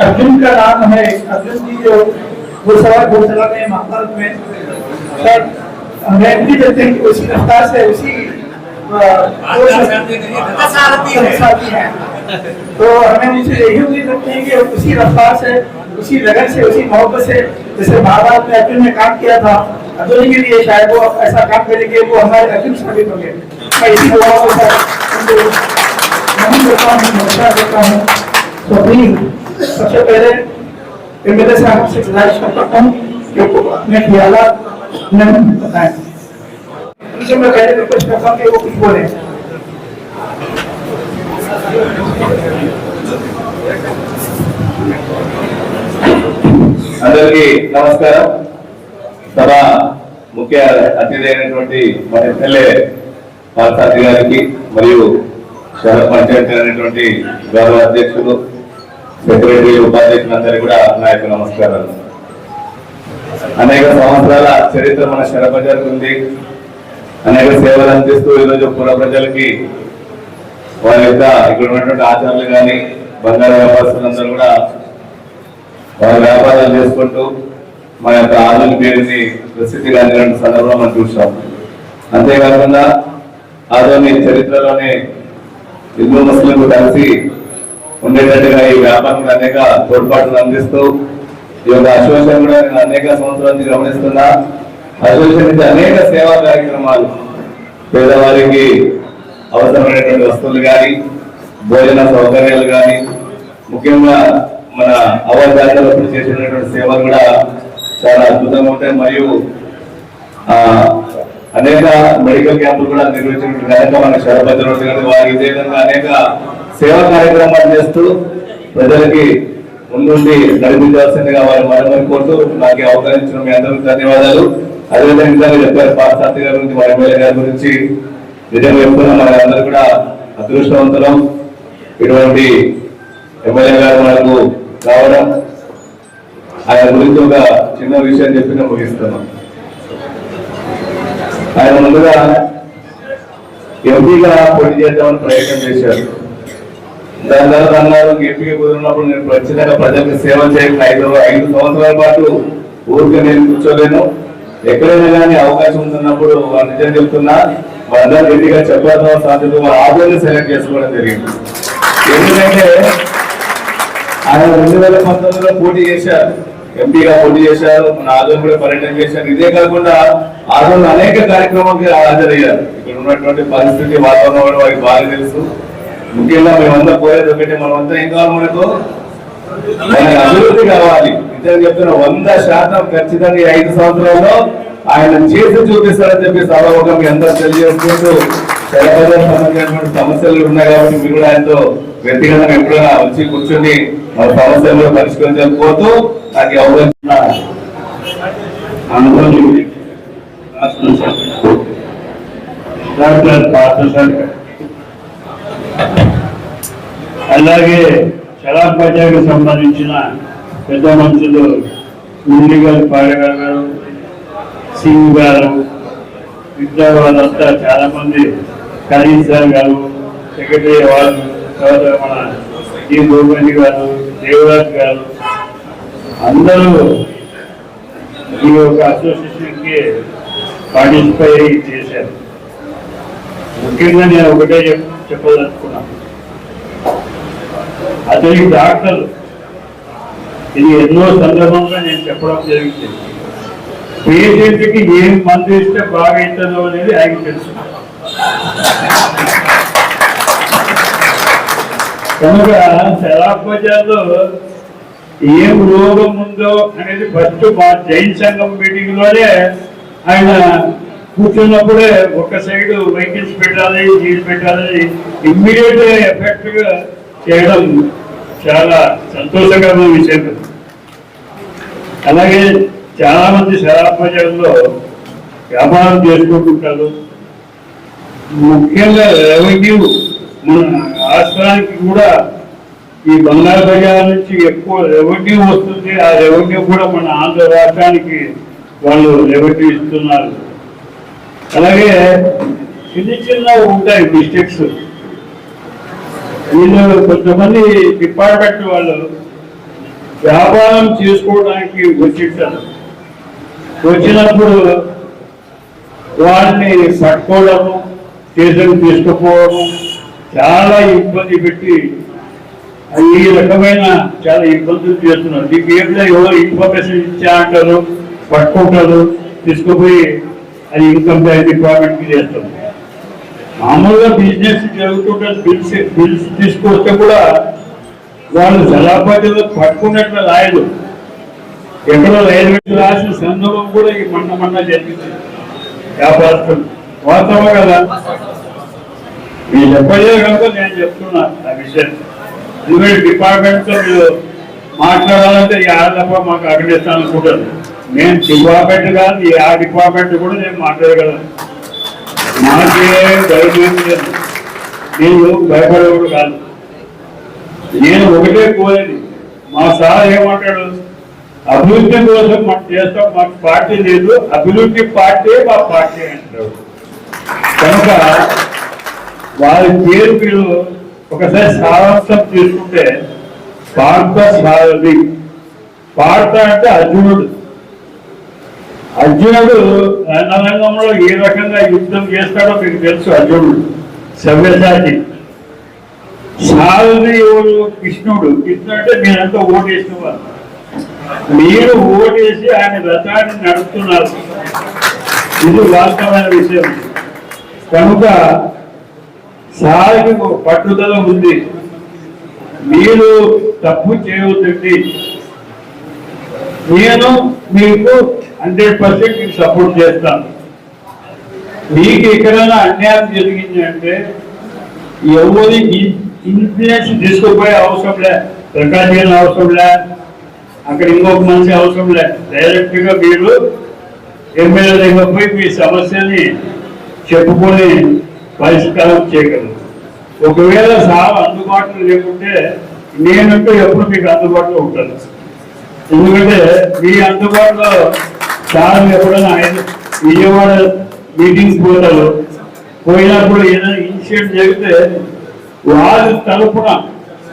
अर्जुन का नाम है, अर्जुन जी जो घुड़सवार घुड़सवार में महाभारत में, सर हमें भी देखते हैं कि उसी रफ्तार से उसी साथी है, तो हमें उनसे यही उम्मीद रखते हैं कि उसी रफ्तार से, उसी लगन से, उसी मोहब्बत से जैसे महाभारत में अर्जुन ने काम किया था, अर्जुन के लिए शायद वो ऐसा काम करेंगे, वो हमारे अर्जुन साबित होंगे। मैं इसी दुआ को देता हूँ। तो प्लीज सबसे पहले एमएलए साहब से गुजारिश करता हूँ कि अपने ख्यालात हमें बताएं। मैं पहले रिक्वेस्ट करता हूँ कि वो कुछ बोले। అందరికీ నమస్కారం. సభ ముఖ్య అతిథి అయినటువంటి మన ఎమ్మెల్యే పార్థసారథి గారికి మరియు శహర పంచాయతీ అయినటువంటి గౌరవ అధ్యక్షులు, సెక్రటరీ, ఉపాధ్యక్షులందరికీ కూడా నా యొక్క నమస్కారాలు. అనేక సంవత్సరాల చరిత్ర మన శహర బజార్కు ఉంది. అనేక సేవలు అందిస్తూ ఈరోజు పుర ప్రజలకి వారి యొక్క ఇక్కడ ఉన్నటువంటి ఆచారాలు కానీ బంగారు వ్యాపారస్తులందరూ కూడా వారి వ్యాపారాలు చేసుకుంటూ మన యొక్క ఆధునిక పేరుని ప్రసిద్ధిగా అందిన సందర్భంలో మనం చూసాం. అంతేకాకుండా ఆధునిక చరిత్రలోనే హిందూ ముస్లింలు కలిసి ఉండేటట్టుగా ఈ వ్యాపారం అనేక తోడ్పాటును అందిస్తూ ఈ యొక్క అసోసియేషన్ కూడా నేను అనేక సంవత్సరాల నుంచి గమనిస్తున్నా. అసోసియేషన్ నుంచి అనేక సేవా కార్యక్రమాలు, పేదవారికి అవసరమైనటువంటి వస్తువులు కానీ, భోజన సౌకర్యాలు కానీ, ముఖ్యంగా మన అవగాహనలో చేసినటువంటి సేవలు కూడా చాలా అద్భుతంగా ఉంటాయి. మరియు అనేక మెడికల్ క్యాంపులు కూడా నిర్వహించినటువంటి కనుక మన శరభద్ర వారి ఇదే విధంగా అనేక సేవా కార్యక్రమాలు చేస్తూ ప్రజలకి ముందుండి నడిపించాల్సిందిగా వారి మరొకరి కోరుతూ నాకు అవకాశం మీ అందరికీ ధన్యవాదాలు. అదేవిధంగా చెప్పారు పార్థసారథి గారి గురించి, వారి ఎమ్మెల్యే గారి గురించి నిజంగా చెప్తున్నాం. మన అందరూ కూడా అదృష్టవంతులం. ఇటువంటి ఎమ్మెల్యే గారు మనకు రావడం, ఆయన గురించి ఒక చిన్న విషయం చెప్పి నేను ముగిస్తున్నాం. ఆయన ముందుగా ఎంపీగా పోటీ చేద్దామని ప్రయత్నం చేశారు. దాని తర్వాత అన్నారు ఎంపీగా కుదిరినప్పుడు నేను ఖచ్చితంగా ప్రజలకు సేవ చేయాలి. 5 సంవత్సరాల పాటు ఊరికి నేను కూర్చోలేను, ఎక్కడైనా కానీ అవకాశం ఉంటున్నప్పుడు వాళ్ళు నిజం చెప్తున్నా వాళ్ళందరూ గట్టిగా చెప్పాల్సిన సాధ్యత ఆదరణ సెలెక్ట్ చేసుకోవడం జరిగింది. ఎందుకంటే ఆయన 2019లో పోటీ చేశారు, ఎంపీగా పోటీ చేశారు, మన ఆదరణ కూడా పర్యటన చేశారు. ఇదే కాకుండా ఆదరణ అనేక కార్యక్రమాలకు హాజరయ్యారు. ఇక్కడ ఉన్నటువంటి పరిస్థితి, వాతావరణం కూడా వారికి బాగా తెలుసు. ముఖ్యంగా మేమంతా పోయేది ఒకటి, మనమంతా ఏం కావాలి, మనకు అభివృద్ధి కావాలి. ఇద్దరు చెప్తున్న 100% ఖచ్చితంగా 5 సంవత్సరాల్లో ఆయన చేసి చూపిస్తారని చెప్పి సభాముఖంగా మీ అందరూ తెలియజేసుకుంటూ, శరభద్రకు సంబంధించినటువంటి సమస్యలు ఉన్నాయి కాబట్టి మీరు కూడా ఆయనతో వ్యక్తిగతంగా ఎప్పుడైనా వచ్చి కూర్చొని మన సమస్యలు పరిష్కరించకపోతూ నాకు అవగాహన డాక్టర్ పార్థసారథి, అలాగే శరాబ్ బజార్కి సంబంధించిన పెద్ద మనుషులు మురళి గారు, పాడగారు గారు, సింగ్ గారు, మిగతా వాళ్ళంతా చాలా మంది, ఖరీద్ సార్ గారు, సెక్రటరీ వాళ్ళు, తర్వాత మన జీ గోపల్లి గారు, దేవరాజ్ గారు, అందరూ ఈ యొక్క అసోసియేషన్కి పార్టిసిపేట్ చేశారు. ముఖ్యంగా నేను ఒకటే చెప్పదలుచుకున్నాను, అతనికి డాక్టర్, ఇది ఎన్నో సందర్భంగా నేను చెప్పడం జరుగుతుంది. పేషెంట్కి ఏం మందు ఇస్తే బాగా ఇస్తుందో అనేది ఆయనకి తెలుసు. కనుక శరాబ్ బజార్లో ఏం రోగం ఉందో అనేది ఫస్ట్ మా జైన్ సంఘం మీటింగ్ లోనే ఆయన కూర్చున్నప్పుడే ఒక సైడ్ వెహికల్స్ పెట్టాలి, నీళ్ళు పెట్టాలి, ఇమ్మీడియట్ ఎఫెక్ట్ గా చేయడం చాలా సంతోషకరమైన విషయం. అలాగే చాలా మంది శరాబ్ బజార్లో వ్యాపారం చేసుకుంటుంటారు. ముఖ్యంగా రెవెన్యూ, మన రాష్ట్రానికి కూడా ఈ బంగారు బజార్ నుంచి ఎక్కువ రెవెన్యూ వస్తుంది. ఆ రెవెన్యూ కూడా మన ఆంధ్ర రాష్ట్రానికి వాళ్ళు రెవెన్యూ ఇస్తున్నారు. అలాగే చిన్న ఉంటాయి మిస్టేక్స్. వీళ్ళు కొంతమంది డిపార్ట్మెంట్ వాళ్ళు వ్యాపారం చేసుకోవడానికి వచ్చింటారు. వచ్చినప్పుడు వాళ్ళని పట్టుకోవడము, కేసులు తీసుకుపోవడం చాలా ఇబ్బంది పెట్టి ఈ రకమైన చాలా ఇబ్బందులు చేస్తున్నారు. ఈ గేమ్లో ఎవరు ఇన్ఫర్మేషన్ ఇచ్చా అంటారు, పట్టుకుంటారు, తీసుకుపోయి అది ఇన్కమ్ ట్యాక్స్ డిపార్ట్మెంట్కి చేస్తారు. మామూలుగా బిజినెస్ జరుగుతుంటే బిల్స్ తీసుకొస్తే కూడా వాళ్ళు జలాపతిలో పట్టుకున్నట్లు రాయలు, ఎక్కడో రైల్వే రాసిన సందర్భం కూడా ఈ మొన్న జరిగింది. వ్యాపారస్తులు వాస్తవం కదా, మీరు చెప్పలే కనుక నేను చెప్తున్నా ఆ విషయం. ఎందుకంటే డిపార్ట్మెంట్తో మీరు మాట్లాడాలంటే ఈ ఆడప్ప మాకు అగ్నిస్తాను అనుకుంటారు. నేను డిపార్ట్మెంట్ కాదు, ఆ డిపార్ట్మెంట్ కూడా నేను మాట్లాడగలను. నాకే ధైర్యం లేదు, నేను భయపడేవాడు కాదు. నేను ఒకటే కోరేది, మా సార్ ఏమంటాడు, అభివృద్ధి కోసం మనం చేస్తాం, మాకు పార్టీ లేదు, అభివృద్ధి పార్టీ మా పార్టీ అంటాడు. కనుక వారి పేరు మీరు ఒకసారి సారాంశం తీసుకుంటే పార్థ సారథి. పార్థ అంటే అర్జునుడు. అర్జునుడు రణరంగంలో ఏ రకంగా యుద్ధం చేస్తాడో మీకు తెలుసు. అర్జునుడు సవ్యసాచి. సారథి ఎవరు? కృష్ణుడు. కృష్ణుడు అంటే మీరంతా ఓటేసిన వారు. మీరు ఓటేసి ఆయన రథాన్ని నడుపుతున్నారు. ఇది వాస్తవమైన విషయం. కనుక సారథి పట్టుదల ఉంది. మీరు తప్పు చేయవద్దండి. నేను మీకు 100% సపోర్ట్ చేస్తాను. మీకు ఎక్కడైనా అన్యాయం జరిగింది అంటే ఎవరి ఇన్ఫ్లుయెన్స్ తీసుకుపోయే అవసరం లే, ప్రకాశ్ అవసరం లే, అక్కడ ఇంకొక మనిషి అవసరం లే. డైరెక్ట్ గా మీరు ఎమ్మెల్యే దగ్గర పోయి మీ సమస్యని చెప్పుకొని పరిష్కారం చేయగలరు. ఒకవేళ సార్ అందుబాటులో లేకుంటే నేనంటూ ఎప్పుడు మీకు అందుబాటులో ఉంటాను. ఎందుకంటే మీ అందుబాటులో సార్ ఎప్పుడైనా విజయవాడ మీటింగ్స్ పోతారు. పోయినప్పుడు ఏదైనా ఇన్సిడెంట్ జరిగితే వారి తరఫున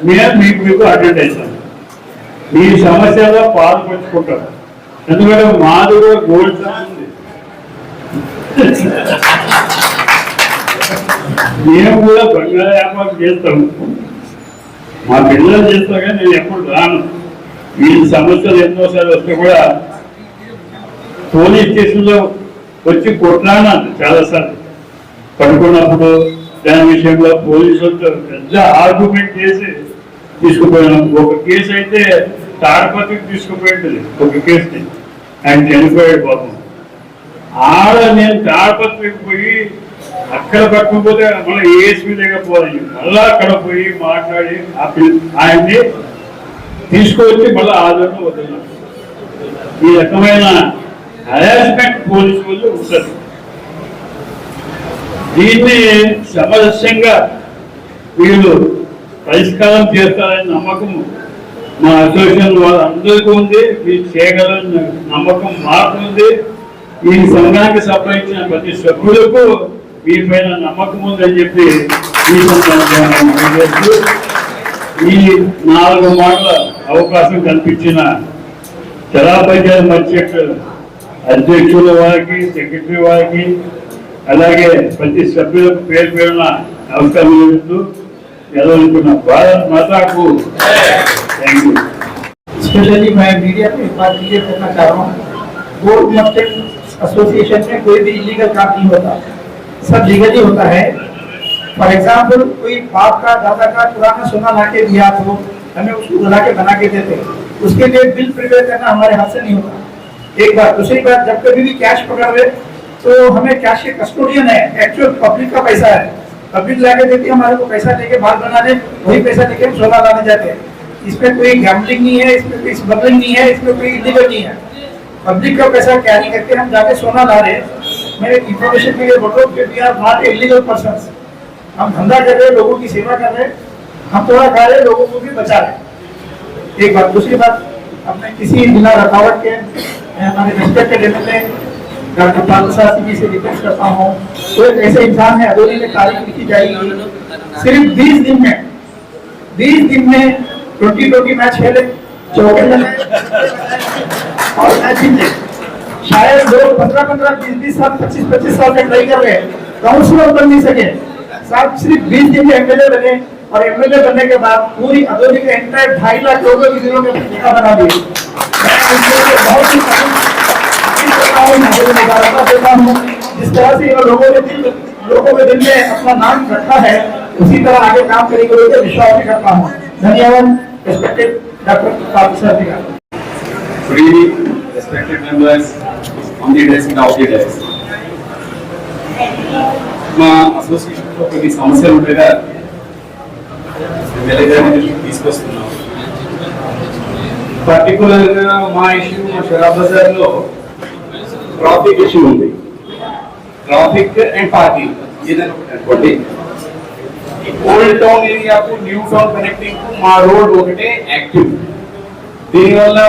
మేము మీకు అటెండ్ అవుతాం. మీ సమస్యలో పాల్పంచుకుంటాం. ఎందుకంటే మాది కూడా గోల్డ్ ఉంది. మేము కూడా బంగాళ వ్యాపారం చేస్తాము. మా పిల్లలు చేస్తా కానీ నేను ఎప్పుడు రాను. ఈ సమస్యలు ఎన్నోసార్లు వస్తే కూడా పోలీస్ స్టేషన్లో వచ్చి కొట్లాడినాను చాలాసార్లు. పడుకున్నప్పుడు దాని విషయంలో పోలీసులతో పెద్ద ఆర్గ్యుమెంట్ చేసి తీసుకుపోయినాం. ఒక కేసు అయితే తాడపత్రికి తీసుకుపోయింది. ఒక కేసుని ఆయన చనిపోయాడు పాపం. ఆడ నేను తాడపత్రికి పోయి అక్కడ పట్టుకుపోతే మళ్ళీ ఏఎస్పీ దగ్గర పోవాలి. మళ్ళీ అక్కడ పోయి మాట్లాడి ఆయన్ని తీసుకొచ్చి మళ్ళీ ఆదరణ వదిలినారు. ఈ రకమైన హరాస్మెంట్ పోలీసు వాళ్ళు ఉంటుంది. దీన్ని సమరస్యంగా వీళ్ళు పరిష్కారం చేస్తారని నమ్మకం మా అసోసియేషన్ వాళ్ళందరికీ ఉంది. మీరు చేయగలని నమ్మకం మాకు ఉంది. ఈ సంఘానికి సంబంధించిన ప్రతి సభ్యులకు మీ పైన నమ్మకం ఉందని చెప్పి ఈ సందర్భంగా ఈ 4 మాటల అవకాశం కల్పించిన జిల్లా పంచాయతీ మర్చెట్ అధ్యక్షుల వారికి, సెక్రటరీ వారికి, అలాగే ప్రతి సభ్యులకు పేరు పేరున నమస్కారం చేస్తూ ఎదుర్కొన్న భారత్ మాతాకు థ్యాంక్ యూ. स्पेशली मैं मीडिया को इस बात क्लियर करना चाह रहा हूँ, गोल्ड मर्चेंट एसोसिएशन में कोई भी इलीगल काम नहीं होता, सब लीगली होता है। फॉर एग्जाम्पल कोई बाप का दादा का पुराना सोना ला के दिया तो हमें उसको बुला के बना के देते, उसके लिए बिल प्रिपेयर करना हमारे हाथ से नहीं होता। एक बात। दूसरी बात, जब कभी भी कैश पकड़ रहे तो हमें कैश के कस्टोडियन है, एक्चुअल पब्लिक का पैसा है, पब्लिक ला के देती है हमारे को, पैसा लेके बाल बना दे, वही पैसा लेके हम सोना लाने जाते हैं। इसमें कोई गैम्बलिंग नहीं है, इसमें कोई स्मगलिंग नहीं है, इसमें कोई इलीगल नहीं है। पब्लिक का पैसा कैरी करके हम जाके सोना ला रहे हैं। मैं इंफॉर्मेशन के लिए बोल रहा हूँ कि we are not illegal person. हम धंधा कर रहे हैं, लोगों की सेवा कर रहे हैं, हम थोड़ा खा रहे हैं, लोगों को भी बचा रहे हैं। एक बात। दूसरी बात, अपने किसी बिना रखावट के हमारे रिस्पेक्टेड एमएलए डॉक्टर पार्थसारथी जी से रिक्वेस्ट करता हूँ, तो एक ऐसे इंसान है, अदौली में तारीख लिखी जाएगी, सिर्फ 20 दिन में 20 दिन में 20 मैच खेले, चौके और शायद लोग 15-15, 20-20 साल, 25-25 साल से ट्राई कर रहे हैं, काउंसिलर बन नहीं सके। साहब सिर्फ 20 दिन में एमएलए बने और एमएलए बनने के बाद पूरी अदौली के एंटायर 2.5 लाख लोगों की दिलों में पत्रिका बना दी। बहुत ही मुबारकबाद देता हूँ। जिस तरह से ये लोगों के दिल में अपना नाम रखा है, उसी तरह आगे काम करेंगे विश्वास भी करता हूँ। धन्यवाद। Respected doctor Patil sir. Good evening, respected members on the desk and out the desk. మా అసోసియేషన్లో కొన్ని సమస్యలు ఉండగా వెలగానే తీసుకొస్తున్నాం. పర్టికులర్గా మా ఇష్యూ మా షరాబ్ బజార్లో ట్రాఫిక్ ఇష్యూ ఉంది. ట్రాఫిక్ అండ్ పార్కింగ్ ఏదైనా అనుకోండి. ఓల్డ్ టౌన్ ఏరియాకు న్యూ టౌన్ కనెక్టింగ్ మా రోడ్ ఒకటే యాక్టివ్. దీనివల్ల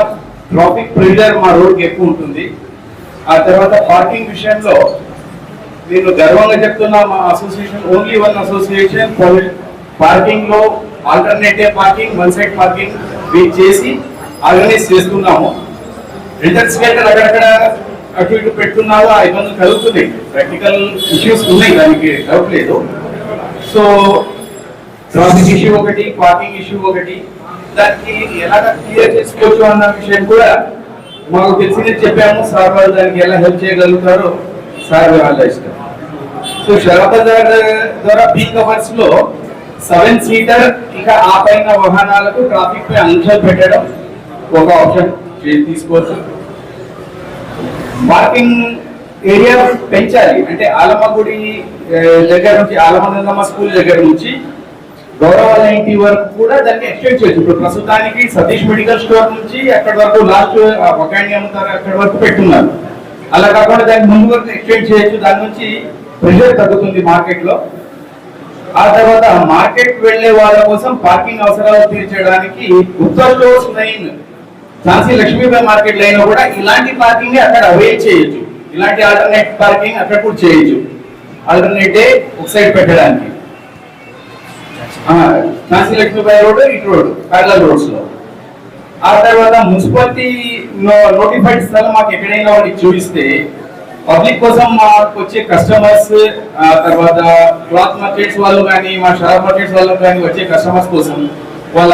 ట్రాఫిక్ ప్రెషర్ మా రోడ్కి ఎక్కువ ఉంటుంది. ఆ తర్వాత పార్కింగ్ విషయంలో నేను గర్వంగా చెప్తున్నా, మా association only one association parking లో alternative parking, one side parking చేసి ఆర్గనైజ్ చేస్తున్నాము. రిజల్ట్స్ వెళ్తే అక్కడక్కడ అటు ఇటు పెట్టున్నాము, ఆ ఇబ్బందులు కలుగుతున్నాయి. ప్రాక్టికల్ ఇష్యూస్ ఉన్నాయి, దానికి డౌట్ లేదు. సో ట్రాఫిక్ ఇష్యూ ఒకటి, పార్కింగ్ ఇష్యూ ఒకటి, దానికి ఎలాగ క్లియర్ చేసుకోవచ్చు అన్న విషయం కూడా మాకు తెలిసింది చెప్పాము. సార్ వాళ్ళు దానికి ఎలా హెల్ప్ చేయగలుగుతారో సార్ వాళ్ళ ఇష్టం. సో షరాబ్ బజార్ ద్వారా పీక్ అవర్స్ లో 7 సీటర్ ఇంకా ఆ పైన వాహనాలకు ట్రాఫిక్ పై ఆంక్షలు పెట్టడం ఒక ఆప్షన్ తీసుకోవచ్చు. పార్కింగ్ ఏరియా పెంచాలి అంటే ఆలమగుడి దగ్గర నుంచి, ఆలమనల్లమ్మ స్కూల్ దగ్గర నుంచి గౌరవాల ఇంటి వరకు కూడా దాన్ని ఎక్స్టెండ్ చేయొచ్చు. ఇప్పుడు ప్రస్తుతానికి సతీష్ మెడికల్ స్టోర్ నుంచి అక్కడి వరకు లాస్ట్ బకాయిని అమ్ముతారు అక్కడి వరకు పెట్టున్నారు. అలా కాకుండా దాన్ని ముందు వరకు ఎక్స్టెండ్ చేయొచ్చు. దాని నుంచి ప్రెషర్ తగ్గుతుంది మార్కెట్ లో. ఆ తర్వాత మార్కెట్ వెళ్లే వాళ్ళ కోసం పార్కింగ్ అవసరాలు తీర్చడానికి Uttar stores line, Jhansi Lakshmibai market line లో కూడా ఇలాంటి పార్కింగ్ అక్కడ అవైల్ చేయొచ్చు. ఇలాంటి ఆల్టర్నేట్ పార్కింగ్ అక్కడ కూడా చేయొచ్చు. ఆల్టర్నేట్ డే ఒక సైడ్ పెట్టడానికి ఝాన్సీ లక్ష్మీబాయి రోడ్, ఇటు రోడ్, ప్యారలల్ రోడ్స్ లో. ఆ తర్వాత మున్సిపాలిటీ నోటిఫైడ్ స్థలం మాకు ఎక్కడైనా వాళ్ళకి చూపిస్తే పబ్లిక్ కోసం మాకు వచ్చే కస్టమర్స్, తర్వాత క్లాత్ మార్కెట్స్ వాళ్ళు కానీ మా షరాబ్ మార్కెట్స్ వాళ్ళు కానీ వచ్చే కస్టమర్స్ కోసం వాళ్ళ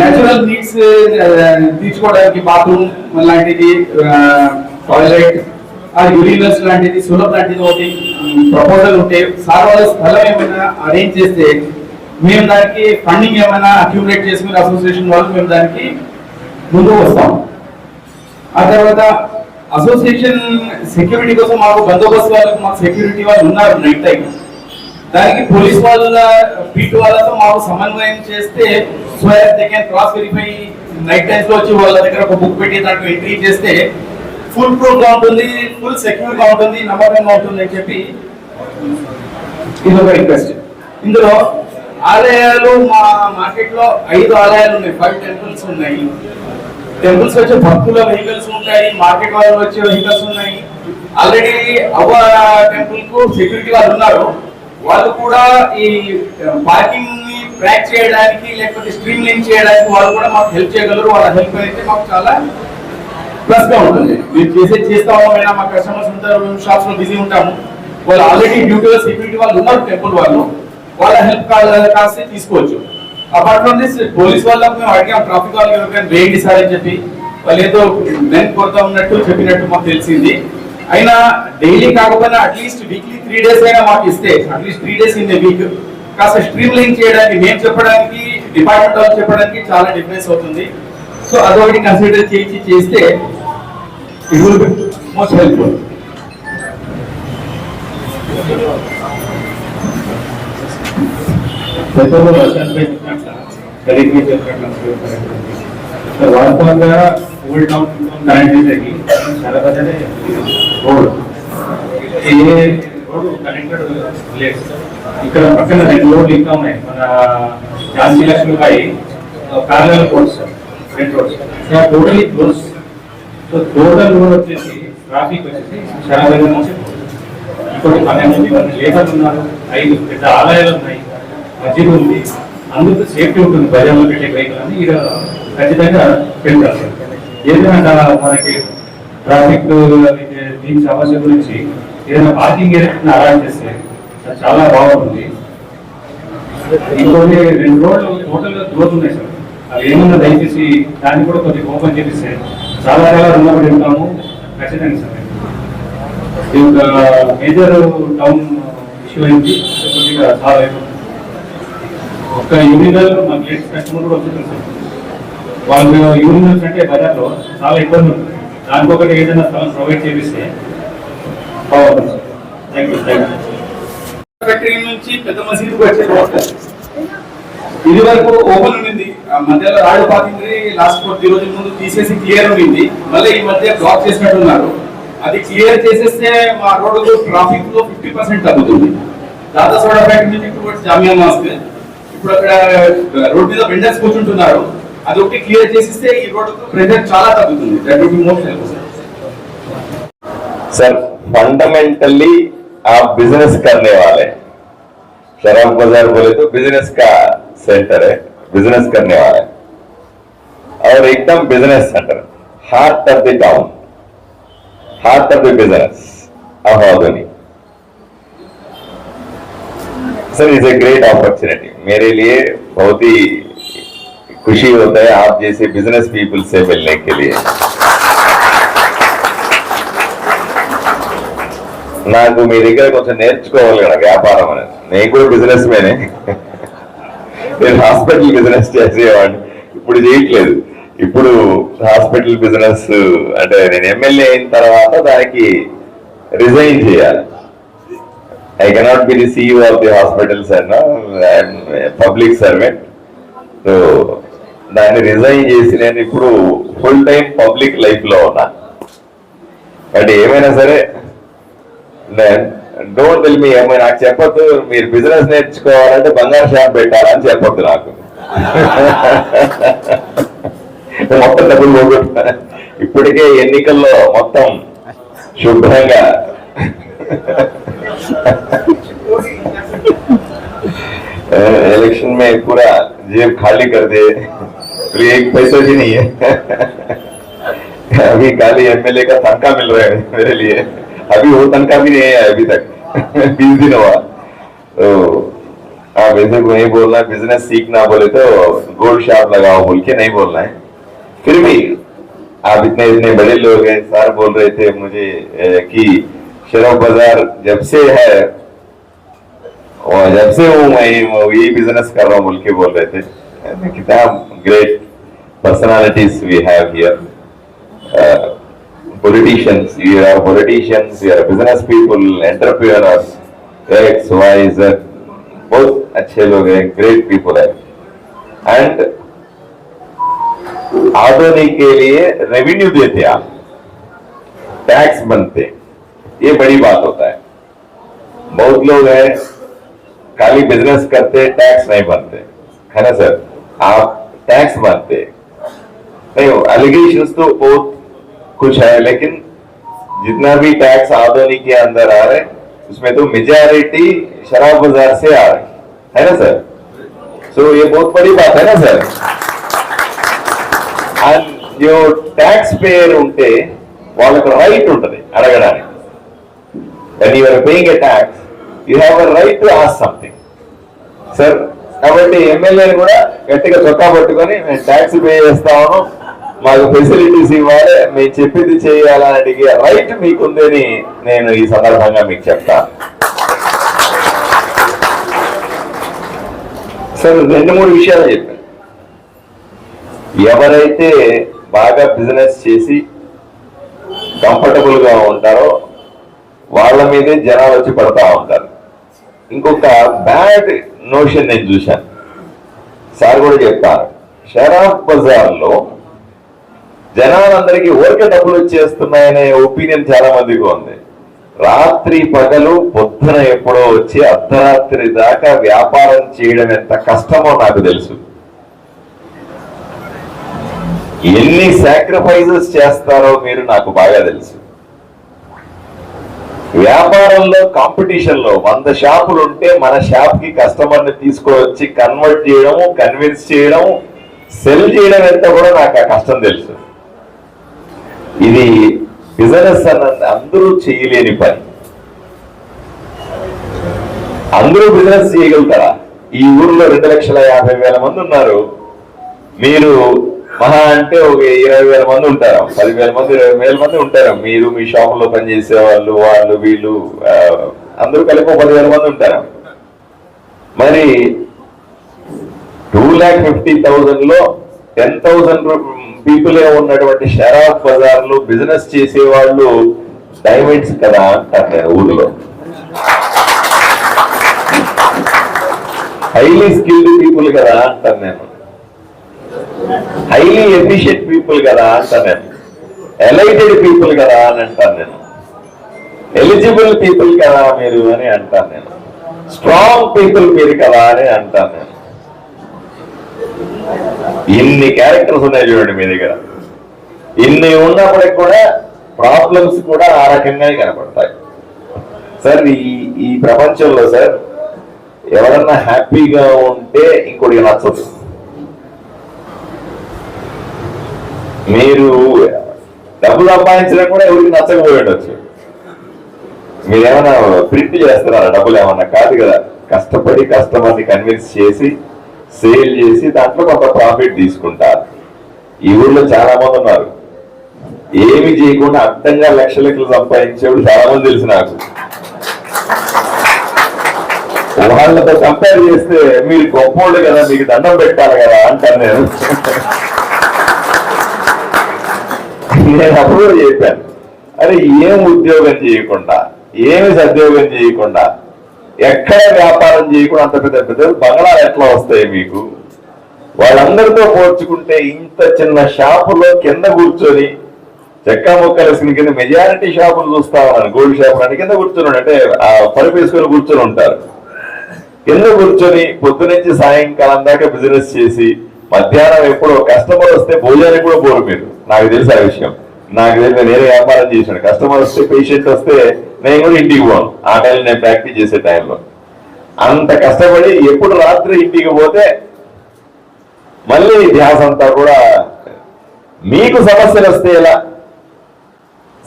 నేచురల్ నీడ్స్ తీర్చుకోవడానికి బాత్రూమ్ లాంటిది, టాయిలెట్, యూరినల్స్ లాంటిది, సులభ్ లాంటిది ఒకటి ప్రపోజల్ ఉంటే సార్ వాళ్ళ స్థలం ఏమైనా అరేంజ్ చేస్తే మేము దానికి ఫండింగ్ ఏమైనా అక్యూములేట్ చేసుకుని అసోసియేషన్ వాళ్ళు మేము దానికి ముందుకు వస్తాం. ఆ తర్వాత అసోసియేషన్ సెక్యూరిటీ కోసం మాకు బందోబస్తు వాళ్ళకు మాకు సెక్యూరిటీ వాళ్ళు ఉన్నారు నైట్ టైం. దానికి పోలీస్ వాళ్ళ పీటు వాళ్ళతో మాకు సమన్వయం చేస్తే so they can cross verify night times లో వచ్చి వాళ్ళ దగ్గర ఒక బుక్ పెట్టి దాంట్లో ఎంట్రీ చేస్తే ఫుల్ ప్రూఫ్ గా ఉంటుంది, ఫుల్ సెక్యూర్ గా ఉంటుంది, నమ్మకంగా ఉంటుంది అని చెప్పి ఇది ఒక రిక్వెస్ట్. ఇందులో ఆలయాలు మా మార్కెట్ లో 5 ఆలయాలు ఉన్నాయి, 5 టెంపుల్స్ ఉన్నాయి. టెంపుల్స్ వచ్చే భక్తుల వెహికల్స్ ఉంటాయి, మార్కెట్ వాళ్ళు వచ్చే వెహికల్స్ ఉన్నాయి. ఆల్రెడీ అవ్వ టెంపుల్ కు సెక్యూరిటీ వాళ్ళు ఉన్నారు. వాళ్ళు కూడా ఈ పార్కింగ్ ని ట్రాక్ చేయడానికి లేకపోతే స్ట్రీమ్ లైన్ చేయడానికి వాళ్ళు కూడా మాకు హెల్ప్ చేయగలరు. వాళ్ళ హెల్ప్ అయితే మాకు చాలా ప్లస్ గా ఉంటుంది. మేము చేస్తాము, మా కస్టమర్స్ ఉంటారు, షాప్స్ లో బిజీ ఉంటాము. వాళ్ళు ఆల్రెడీ డ్యూటీలో సెక్యూరిటీ వాళ్ళు ఉన్నారు టెంపుల్ వాళ్ళు, వాళ్ళ హెల్ప్ కాస్తే తీసుకోవచ్చు. అపార్ట్ ఫ్రమ్ దిస్ పోలీస్ వాళ్ళకు మేము అడిగాం, ట్రాఫిక్ వాళ్ళకి ఎవరికైనా వేయండి సార్ అని చెప్పి. వాళ్ళు ఏదో నేను కొడతా ఉన్నట్టు చెప్పినట్టు మాకు తెలిసింది. అయినా డైలీ కాకపోయినా అట్లీస్ట్ వీక్లీ 3 డేస్ అయినా మాకు ఇస్తే, at least 3 days in the week కాస్త స్ట్రీమ్ లైన్ చేయడానికి, మేము చెప్పడానికి, డిపార్ట్మెంట్ వాళ్ళు చెప్పడానికి చాలా డిఫరెన్స్ అవుతుంది. సో అదొకటి కన్సిడర్ చేస్తే it will be most helpful. వాస్తవంగా ఓల్డ్ టౌన్ కనెక్ట్ చాలా పెద్దనే రోడ్, ఏ రోడ్ కనెక్టెడ్ లేదు. ఇక్కడ పక్కన 2 రోడ్లు ఇంకా ఉన్నాయి. మన Jhansi Lakshmibai parallel roads, 2 roads totally close. So total road వచ్చేసి ట్రాఫిక్ వచ్చేసి చాలా దగ్గర నుంచి ఇంకోటి 12 మంది లేబర్లు ఉన్నారు, 5 పెద్ద ఆలయాలు ఉన్నాయి, మధ్యలో ఉంది. అందుకు సేఫ్టీ ఉంటుంది. బజార్లో పెట్టే వెహికల్ అని ఇక్కడ ఖచ్చితంగా పెడతారు సార్. ఏదైనా మనకి ట్రాఫిక్ దీని సమస్య గురించి ఏదైనా పార్కింగ్ ఏరియా అలాట్ చేస్తే అది చాలా బాగుంటుంది. ఇంకోటి 2 రోడ్లు టోటల్గా గ్రోత్ ఉన్నాయి సార్. అవి ఏమన్నా దయచేసి దాన్ని కూడా కొద్దిగా ఓపెన్ చేపిస్తే చాలా రుణపడి ఉంటాము ఖచ్చితంగా సార్. ఇది ఒక మేజర్ టౌన్ ఇష్యూ అయింది, కొద్దిగా చాలా అయిపోతుంది. ఒక్క యూనినల్ మా ప్లేస్ కస్టమర్ కూడా వస్తుంది సార్. వాళ్ళు యూనినల్స్ అంటే బజార్లో చాలా ఇబ్బంది ఉంటుంది. దానికొకటి ఏదైనా స్థలం ప్రొవైడ్ చేపిస్తే బాగుంటుంది సార్. Thank you. ఫ్యాక్టరీ నుంచి పెద్ద మసీదుకు వచ్చే రోడ్ ఇది వరకు ఓపెన్ ఉండింది. మధ్యలో రాళ్ళు పాకింది. లాస్ట్ 4 రోజుల ముందు తీసేసి క్లియర్ ఉండింది. మళ్ళీ ఈ మధ్య బ్లాక్ చేసినట్టున్నారు. అది క్లియర్ చేసేస్తే మా రోడ్డు ట్రాఫిక్ లో 50% తగ్గుతుంది. దాదా సోడా ఫ్యాక్టరీ నుంచి ఇప్పుడు జామియా మాస్క్ ఇప్పుడు అక్కడ రోడ్ మీద వెండర్స్ కూర్చుంటున్నారు. అది ఒకటి క్లియర్ చేసిస్తే ఈ రోడ్డు ప్రెజర్ చాలా తగ్గుతుంది. That would be more helpful. Sir fundamentally आप बिजनेस करने वाले, शराब बाजार बोले तो बिजनेस का सेंटर है, बिजनेस करने वाले और एकदम business centre, heart of the town, heart of the business of Adoni. Sir is a great opportunity. मेरे लिए बहुत ही खुशी होता है आप जैसे बिजनेस पीपल से मिलने के लिए. నాకు మీ దగ్గర కొంచెం నేర్చుకోవాలి కదా వ్యాపారం అనేది. నేను కూడా బిజినెస్ మేనే. నేను హాస్పిటల్ బిజినెస్ చేసేవాడిని, ఇప్పుడు చేయట్లేదు. ఇప్పుడు హాస్పిటల్ బిజినెస్ అంటే నేను ఎమ్మెల్యే అయిన తర్వాత దానికి రిజైన్ చేయాలి. I cannot be the CEO of the hospitals అన్న, ఐఎమ్ పబ్లిక్ సర్వెంట్. సో దాన్ని రిజైన్ చేసి నేను ఇప్పుడు ఫుల్ టైం పబ్లిక్ లైఫ్ లో ఉన్నా. అంటే ఏమైనా సరే డోంట్ టెల్ మీ ఏమైనా నాకు చెప్పొద్దు మీరు బిజినెస్ నేర్చుకోవాలంటే బంగారు షాప్ పెట్టాలని చెప్పొద్దు నాకు. మొత్తం డబ్బులు పోగొట్టు. ఇప్పటికే ఎన్నికల్లో మొత్తం శుభ్రంగా इलेक्शन में पूरा जेब खाली कर दे, एक पैसा भी नहीं है. अभी खाली एमएलए का तनख्वाह मिल रहा है मेरे लिए. अभी वो तनख्वाह भी नहीं है अभी तक. 20 दिन हुआ. तो आप ऐसे को नहीं बोलना, बिजनेस सीखना बोले तो गोल्ड शॉप लगाओ बोल के नहीं बोलना है. फिर भी आप इतने इतने बड़े लोग हैं. सर बोल रहे थे मुझे कि शराब बाजार जब से है और जब से हूँ मैं यही बिजनेस कर रहा हूँ बोल के बोल रहे थे. कितना great personalities we have here. Politicians, you are politicians, you are business people, entrepreneurs, X, Y, Z, बहुत अच्छे लोग हैं, great people हैं. And आदोनी के लिए रेवेन्यू देते आप, टैक्स बनते, ये बड़ी बात होता है. बहुत लोग हैं खाली बिजनेस करते टैक्स नहीं बनते, है ना सर? आप टैक्स बनते नहीं हो. एलिगेशंस तो बहुत कुछ है, लेकिन जितना भी टैक्स आदोनी के अंदर आ रहे उसमें तो मेजॉरिटी शराब बाजार से आ रहे है ना सर? सो ये बहुत बड़ी बात है ना सर? అండ్ जो टैक्स पेयर ఉంటే వాళ్ళకి రైట్ ఉంటుంది అడగడానికి. when you are paying a tax you have a right to ask something. Sir కాబట్టి ఎమ్మెల్యేని కూడా గట్టిగా చొక్కా పట్టుకొని మేము ట్యాక్స్ పే చేస్తాము, మాకు ఫెసిలిటీస్ ఇవ్వాలి, మేము చెప్పింది చేయాలని అడిగే రైట్ మీకుందని నేను ఈ సందర్భంగా మీకు చెప్తాను. సార్ 2-3 విషయాలు చెప్పాను. ఎవరైతే బాగా బిజినెస్ చేసి కంఫర్టబుల్ గా ఉంటారో వాళ్ళ మీదే జనాలు వచ్చి పడతా ఉంటారు. ఇంకొక బ్యాడ్ నోషన్ నేను చూశాను, సార్ కూడా చెప్తారు. షరాఫ్ బజార్ లో జనాలందరికీ ఊరికే డబ్బులు వచ్చేస్తున్నాయనే ఒపీనియన్ చాలా మందికి ఉంది. రాత్రి పగలు పొద్దున ఎప్పుడో వచ్చి అర్ధరాత్రి దాకా వ్యాపారం చేయడం ఎంత కష్టమో నాకు తెలుసు. ఎన్ని సాక్రిఫైజెస్ చేస్తారో మీరు నాకు బాగా తెలుసు. వ్యాపారంలో కాంపిటీషన్ లో 100 షాపులు ఉంటే మన షాప్ కి కస్టమర్ ని తీసుకొచ్చి కన్వర్ట్ చేయడం, కన్విన్స్ చేయడం, సెల్ చేయడం ఎంత కూడా నాకు ఆ కష్టం తెలుసు. ఇది బిజినెస్ అన్నది అందరూ చేయలేని పని. అందరూ బిజినెస్ చేయగలుగుతారా? ఈ ఊర్లో 2,50,000 మంది ఉన్నారు. మీరు మహా అంటే ఒక 20,000 మంది ఉంటారు, 10,000 మంది 20,000 మంది ఉంటారు. మీరు మీ షాపులో పనిచేసే వాళ్ళు, వాళ్ళు వీళ్ళు అందరూ కలిపి 10,000 మంది ఉంటారు. మరి 2,50,000 లో 10,000 పీపులే ఉన్నటువంటి షరాఫ్ బజార్ లో బిజినెస్ చేసేవాళ్ళు డైమండ్స్ కదా అంటారు నేను ఊర్లో. హైలీ స్కిల్డ్ పీపుల్ కదా అంటాను నేను, హైలీ ఎఫిషియెంట్ పీపుల్ కదా అంటాను నేను, ఎలైటెడ్ పీపుల్ కదా అని అంటాను నేను, ఎలిజిబుల్ పీపుల్ కదా మీరు అని అంటాను నేను, స్ట్రాంగ్ పీపుల్ మీరు కదా అని అంటాను నేను. ఇన్ని క్యారెక్టర్స్ ఉన్నాయి చూడండి మీ దగ్గర. ఇన్ని ఉన్నప్పటికి కూడా ప్రాబ్లమ్స్ కూడా ఆ రకంగానే కనపడతాయి. సార్ ఈ ప్రపంచంలో సార్ ఎవరన్నా హ్యాపీగా ఉంటే ఇంకోటి నచ్చదు. మీరు డబ్బులు సంపాదించడం కూడా ఎవరికి నచ్చకపోయి ఉండొచ్చు. మీరేమన్నా ప్రింట్ చేస్తున్నారా? డబ్బులు ఏమన్నా కాదు కదా. కష్టపడి కస్టమర్ని కన్విన్స్ చేసి సేల్ చేసి దాంట్లో కొంత ప్రాఫిట్ తీసుకుంటారు. ఈ ఊళ్ళో చాలా మంది ఉన్నారు, ఏమి చేయకుండా అర్థంగా లక్షలు సంపాదించేవాడు చాలా మంది తెలుసు నాకు. వాళ్ళతో కంపేర్ చేస్తే మీరు గొప్పోళ్ళు కదా, మీకు దండం పెట్టాలి కదా అంటాను నేను. నేను అప్పుడు చెప్పాను, అరే ఏం ఉద్యోగం చేయకుండా, ఏమి సద్యోగం చేయకుండా, ఎక్కడ వ్యాపారం చేయకుండా అంత పెద్ద పెద్ద బంగ్లాలు ఎట్లా వస్తాయి మీకు? వాళ్ళందరితో పోల్చుకుంటే ఇంత చిన్న షాపులో కింద కూర్చొని చెక్క ముక్కలేసుకుని కింద మెజారిటీ షాపులు చూస్తా ఉన్నాను, గోల్డ్ షాపులు అని కింద కూర్చొని అంటే ఆ పరుపు వేసుకొని కూర్చొని ఉంటారు. కింద కూర్చొని పొద్దు నుంచి సాయంకాలం దాకా బిజినెస్ చేసి మధ్యాహ్నం ఎప్పుడో కస్టమర్ వస్తే భోజనానికి కూడా పోరు మీరు. నాకు తెలుసు ఆ విషయం, నాకు తెలియదు. నేనే వ్యాపారం చేశాను. కస్టమర్ వస్తే, పేషెంట్ వస్తే నేను కూడా ఇంటికి పోను. ఆ టైంలో నేను ప్రాక్టీస్ చేసే టైంలో అంత కష్టపడి ఎప్పుడు రాత్రి ఇంటికి పోతే మళ్ళీ ధ్యాస అంతా కూడా మీకు సమస్యలు వస్తే ఎలా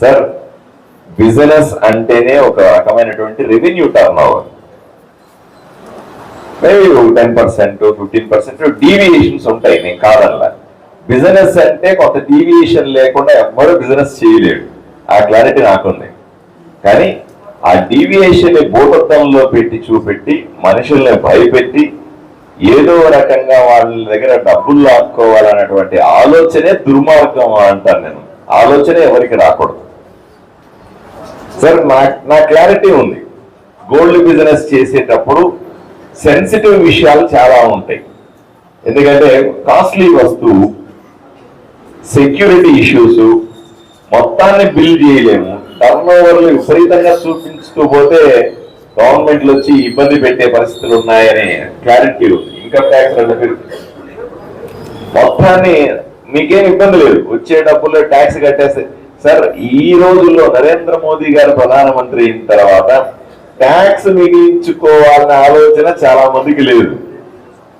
సార్? బిజినెస్ అంటేనే ఒక రకమైనటువంటి revenue turn over. Maybe 10%, 15% deviations ఉంటాయి, నేను కాదనలా. బిజినెస్ అంటే కొంత డీవియేషన్ లేకుండా ఎవ్వరూ బిజినెస్ చేయలేడు, ఆ క్లారిటీ నాకుంది. కానీ ఆ డీవియేషన్ భూతత్వంలో పెట్టి చూపెట్టి మనుషుల్ని భయపెట్టి ఏదో రకంగా వాళ్ళ దగ్గర డబ్బులు లాక్కోవాలన్నటువంటి ఆలోచనే దుర్మార్గం అంటాను నేను. ఆలోచనే ఎవరికి రాకూడదు సార్. నా క్లారిటీ ఉంది. గోల్డ్ బిజినెస్ చేసేటప్పుడు సెన్సిటివ్ విషయాలు చాలా ఉంటాయి. ఎందుకంటే కాస్ట్లీ వస్తువు, సెక్యూరిటీ ఇష్యూస్, మొత్తాన్ని బిల్ చేయలేము, టర్న్ ఓవర్లు విపరీతంగా చూపించుతూ పోతే గవర్నమెంట్లు వచ్చి ఇబ్బంది పెట్టే పరిస్థితులు ఉన్నాయనే క్లారిటీ ఉంది. ఇన్కమ్ ట్యాక్స్ మొత్తాన్ని మీకేం ఇబ్బంది లేదు, వచ్చే డబ్బుల్లో ట్యాక్స్ కట్టేస్తే. సార్ ఈ రోజుల్లో నరేంద్ర మోదీ గారు ప్రధానమంత్రి అయిన తర్వాత ట్యాక్స్ మిగిలించుకోవాలన్న ఆలోచన చాలా మందికి లేదు.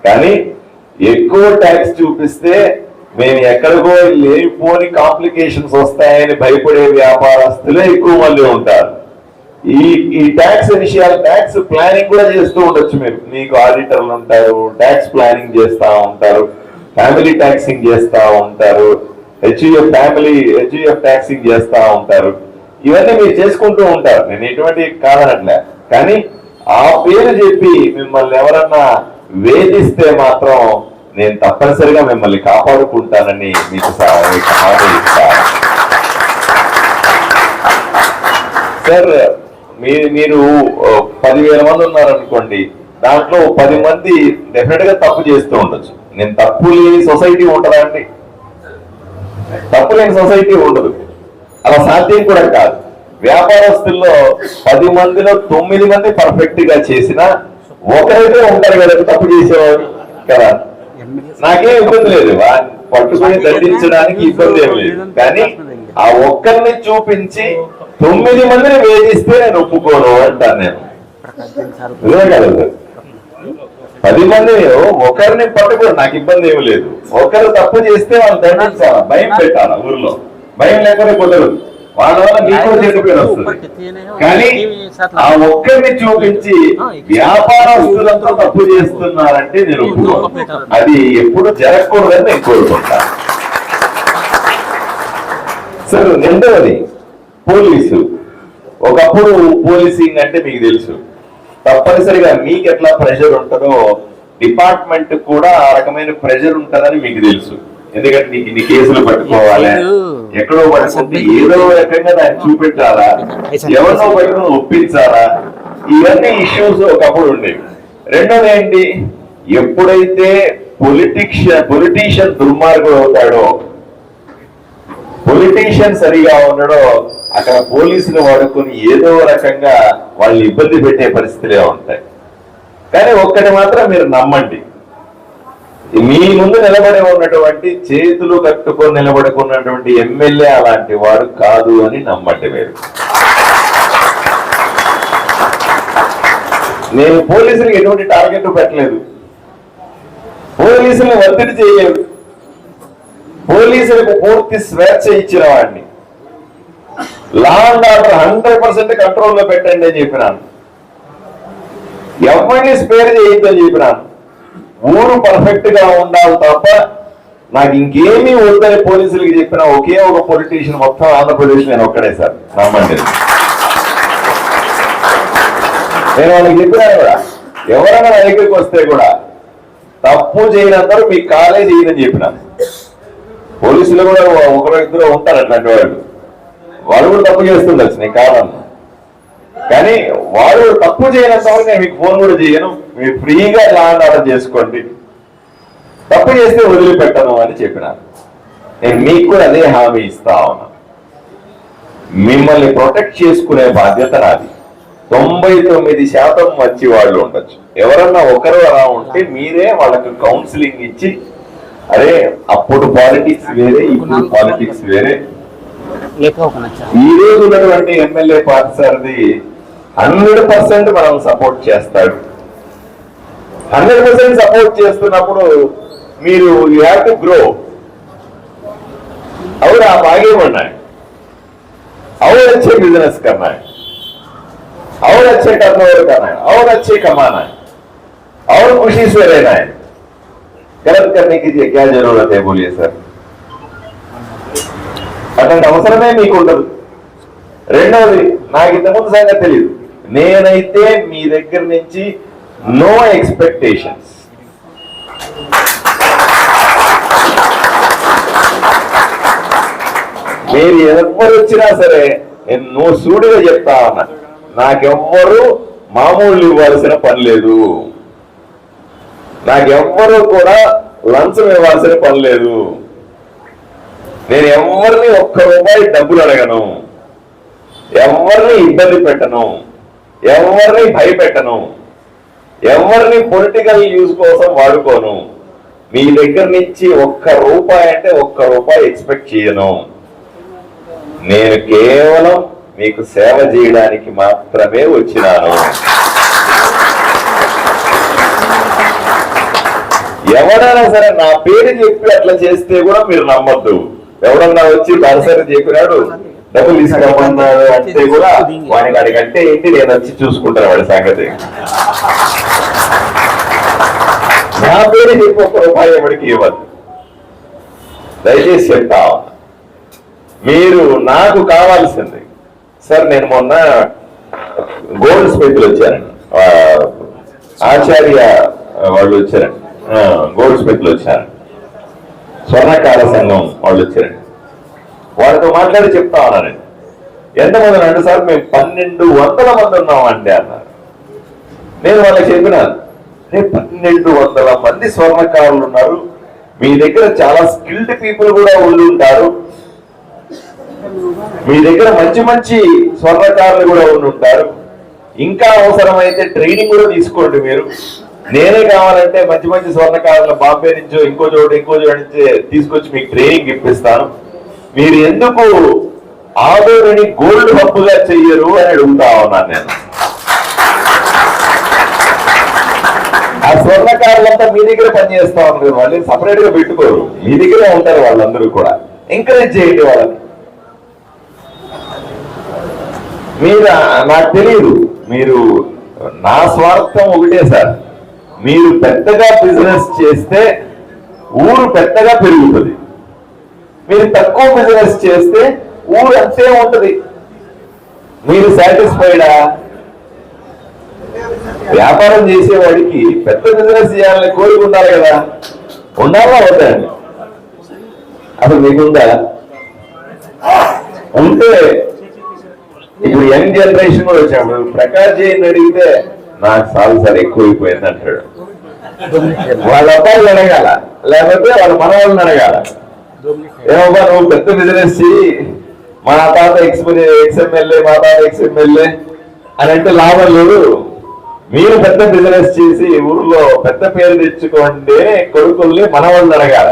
కానీ ఎక్కువ ట్యాక్స్ చూపిస్తే మేము ఎక్కడికో లేనిపోని కాంప్లికేషన్స్ వస్తాయని భయపడే వ్యాపారస్తులే ఎక్కువ మంది ఉంటారు. ఈ ట్యాక్స్ విషయాలు, ట్యాక్స్ ప్లానింగ్ కూడా చేస్తూ ఉండొచ్చు మీరు. మీకు ఆడిటర్లు ఉంటారు, ట్యాక్స్ ప్లానింగ్ చేస్తూ ఉంటారు, ఫ్యామిలీ ట్యాక్సింగ్ చేస్తూ ఉంటారు, హెచ్యుఎఫ్ ట్యాక్సింగ్ చేస్తూ ఉంటారు. ఇవన్నీ మీరు చేసుకుంటూ ఉంటారు, నేను ఎటువంటి కాదనట్లే. కానీ ఆ పేరు చెప్పి మిమ్మల్ని ఎవరన్నా వేధిస్తే మాత్రం నేను తప్పనిసరిగా మిమ్మల్ని కాపాడుకుంటానని మీకు హామీ ఇస్తాను సార్. మీరు 10,000 మంది ఉన్నారనుకోండి, దాంట్లో 10 మంది డెఫినెట్ గా తప్పు చేస్తూ ఉండొచ్చు. నేను తప్పు లేని సొసైటీ ఉంటుందా అండి? తప్పు లేని సొసైటీ ఉండదు, అలా సాధ్యం కూడా కాదు. వ్యాపారస్తుల్లో 10 మందిలో 9 మంది పర్ఫెక్ట్ గా చేసినా ఒకరైతే ఉంటారు కదా తప్పు చేసేవాడు కదా. నాకేం ఇబ్బంది లేదు, పట్టుకొని దండించడానికి ఇబ్బంది ఏం లేదు. కానీ ఆ ఒక్కరిని చూపించి 9 మందిని వేధిస్తే నేను ఒప్పుకోను అంటాను నేను. ఇదే కదా సార్, 10 మందిని ఒకరిని పట్టుకో నాకు ఇబ్బంది ఏమి లేదు. ఒకరు తప్పు చేస్తే వాళ్ళు దండించాలా, భయం పెట్టాలా, ఊర్లో భయం లేకపోతే కుదరదు. వాళ్ళ వల్ల మీకు కూడా చెడు పేరు వస్తుంది. కానీ ఆ ఒక్కరిని చూపించి వ్యాపారస్తులంతా తప్పు చేస్తున్నారంటే నేను ఒప్పుకోను. అది ఎప్పుడు జరగకూడదని నేను కోరుకుంటాను. సార్ రెండవది పోలీసు. ఒకప్పుడు పోలీసింగ్ అంటే మీకు తెలుసు, తప్పనిసరిగా మీకు ఎట్లా ప్రెషర్ ఉంటుందో డిపార్ట్మెంట్ కూడా ఆ రకమైన ప్రెషర్ ఉంటుందని మీకు తెలుసు. ఎందుకంటే నీకు ఇన్ని కేసులు పట్టుకోవాలి, ఎక్కడో పట్టుకుంటే ఏదో రకంగా దాన్ని చూపెట్టాలా, ఎవరినో పట్టుకుని ఒప్పించాలా, ఇవన్నీ ఇష్యూస్ ఒకప్పుడు ఉండేవి. రెండోది ఏంటి, ఎప్పుడైతే పొలిటీషియన్ దుర్మార్గుడు అవుతాడో, పొలిటీషియన్ సరిగా ఉండడో, అక్కడ పోలీసులు వాడుకొని ఏదో రకంగా వాళ్ళని ఇబ్బంది పెట్టే పరిస్థితులే ఉంటాయి. కానీ ఒక్కటి మాత్రం మీరు నమ్మండి, మీ ముందు నిలబడి ఉన్నటువంటి చేతులు కట్టుకొని నిలబడుకున్నటువంటి ఎమ్మెల్యే అలాంటి వాడు కాదు అని నమ్మండి మీరు. నేను పోలీసులకు ఎటువంటి టార్గెట్ పెట్టలేదు, పోలీసులను ఒత్తిడి చేయలేదు, పోలీసులకు పూర్తి స్వేచ్ఛ ఇచ్చిన వాడిని. లా అండ్ ఆర్డర్ 100% కంట్రోల్లో పెట్టండి అని చెప్పినాను. ఎవరిని స్పేర్ చేయొద్దని చెప్పినాను. ఊరు పర్ఫెక్ట్ గా ఉండాలి తప్ప నాకు ఇంకేమీ వద్దని పోలీసులకి చెప్పిన ఒకే ఒక పొలిటీషియన్ మొత్తం ఆంధ్రప్రదేశ్ నేను ఒక్కడే సార్, నమ్మండి. నేను వాళ్ళకి చెప్పినాను కూడా, ఎవరైనా నా దగ్గరికి వస్తే కూడా తప్పు చేయనందరూ మీకు కాలే చేయదని చెప్పినాను. పోలీసులు కూడా ఒకరు ఇద్దరు ఉంటారు అట్లాంటి వాళ్ళు కూడా తప్పు చేస్తుండొచ్చు, నేను కాదన్నా. కానీ వాడు తప్పు చేయనంత వరకు నేను మీకు ఫోన్ కూడా చేయను, మీరు ఫ్రీగా లా అండ్ ఆర్డర్ చేసుకోండి, తప్పు చేస్తే వదిలిపెట్టను అని చెప్పినాను. నేను మీకు కూడా అదే హామీ ఇస్తా ఉన్నా. మిమ్మల్ని ప్రొటెక్ట్ చేసుకునే బాధ్యత నాది. 99% మంచి వాళ్ళు ఉండొచ్చు, ఎవరన్నా ఒకరు అలా ఉంటే మీరే వాళ్ళకి కౌన్సిలింగ్ ఇచ్చి, అరే అప్పుడు పాలిటిక్స్ వేరే, ఇప్పుడు పాలిటిక్స్ వేరే. ఈ రోజు ఉన్నటువంటి ఎమ్మెల్యే పార్టీసారిది 100% మనం సపోర్ట్ చేస్తాడు. 100% సపోర్ట్ చేస్తున్నప్పుడు మీరు యూ హ్యావ్ టు గ్రో. और आप आगे बढ़ना है और अच्छे बिजनेस करना है और अच्छे टर्नओवर करना है और अच्छे कमाना है और खुशी से रहना है. गलत करने की क्या जरूरत है बोलिए सर? అట్లాంటి అవసరమే మీకు ఉండదు. రెండవది, నాకు ఇంతకుముందు సంగతి తెలియదు, నేనైతే మీ దగ్గర నుంచి నో ఎక్స్పెక్టేషన్స్. మీరు ఎవరు వచ్చినా సరే నేను సూడిగా చెప్తా ఉన్నా, నాకెవ్వరు మామూలు ఇవ్వాల్సిన పని లేదు, నాకెవ్వరు కూడా లంచం ఇవ్వాల్సిన పని లేదు, నేను ఎవరిని ఒక్క రూపాయి డబ్బులు అడగను, ఎవరిని ఇబ్బంది పెట్టను, ఎవరిని భయపెట్టను, ఎవరిని పొలిటికల్ యూజ్ కోసం వాడుకోను. మీ దగ్గర నుంచి ఒక్క రూపాయి అంటే ఒక్క రూపాయి ఎక్స్పెక్ట్ చేయను. నేను కేవలం మీకు సేవ చేయడానికి మాత్రమే వచ్చినాను. ఎవరైనా సరే నా పేరు చెప్పి అట్లా చేస్తే కూడా మీరు నమ్మద్దు. ఎవరన్నా వచ్చి పరిసరి చెప్పినాడు డబ్బులు తీసుకురమ్మన్నాడు అంటే కూడా వాడికి అడిగంటే ఏంటి, నేను వచ్చి చూసుకుంటాను వాడి సంగతి. నా పేరు చెప్పి ఒక్క రూపాయి ఎవరికి ఇవ్వదు, దయచేసి చెప్తా. మీరు నాకు కావాల్సింది సార్, నేను మొన్న గోల్డ్ స్మిత్లు వచ్చారండి, ఆచార్య వాళ్ళు వచ్చారండి, గోల్డ్ స్మిత్లు వచ్చారండి, స్వర్ణకార సంఘం వాళ్ళు వచ్చారండి. వాళ్ళతో మాట్లాడి చెప్తా ఉన్నానండి, ఎంతమంది అంటే సార్ మేము 1200 మంది ఉన్నామండి అన్నారు. నేను వాళ్ళకి చెప్పినాను, 1200 మంది స్వర్ణకారులు ఉన్నారు, మీ దగ్గర చాలా స్కిల్డ్ పీపుల్ కూడా ఉంటారు, మీ దగ్గర మంచి మంచి స్వర్ణకారులు కూడా ఉంటారు, ఇంకా అవసరమైతే ట్రైనింగ్ కూడా తీసుకోండి మీరు. నేనే కావాలంటే మంచి మంచి స్వర్ణకారులు బాంబే నుంచో ఇంకో చోటు నుంచి తీసుకొచ్చి మీకు ట్రైనింగ్ ఇప్పిస్తాను. మీరు ఎందుకు ఆదోనిని గోల్డ్ హబ్ గా చెయ్యరు అని అడుగుతా ఉన్నాను నేను. ఆ స్వర్ణకారులంతా మీ దగ్గర పనిచేస్తా ఉన్నారు, వాళ్ళని సపరేట్ గా పెట్టుకోరు, మీ దగ్గరే ఉంటారు వాళ్ళందరూ కూడా. ఎంకరేజ్ చేయండి వాళ్ళని. మీరు నాకు తెలియదు, మీరు నా స్వార్థం ఒకటే సార్, మీరు పెద్దగా బిజినెస్ చేస్తే ఊరు పెద్దగా పెరుగుతుంది, మీరు తక్కువ బిజినెస్ చేస్తే ఊరు అంతే ఉంటుంది. మీరు సాటిస్ఫైడా? వ్యాపారం చేసేవాడికి పెద్ద బిజినెస్ చేయాలని కోరిక ఉండాలి కదా, ఉండాలా వద్దండి? అసలు మీకుందా? ఉంటే ఇప్పుడు యంగ్ జనరేషన్ కూడా వచ్చినప్పుడు ప్రకాష్ జైన్ అడిగితే నాకు చాలు సార్ ఎక్కువైపోయింది అంటాడు. వాళ్ళ అబ్బాయిలు అడగాల, లేకపోతే వాళ్ళ మనవాళ్ళని అడగాల, ఏమబ్బా నువ్వు పెద్ద బిజినెస్ చెయ్యి, మా తాత ఎక్స్ఎమ్మెల్యే మా తాత ఎక్స్ఎమ్మెల్యే అని అంటే లాభం లేదు. మీరు పెద్ద బిజినెస్ చేసి ఊర్లో పెద్ద పేరు తెచ్చుకోండి కొడుకుల్ని మనవాళ్ళని అడగాల.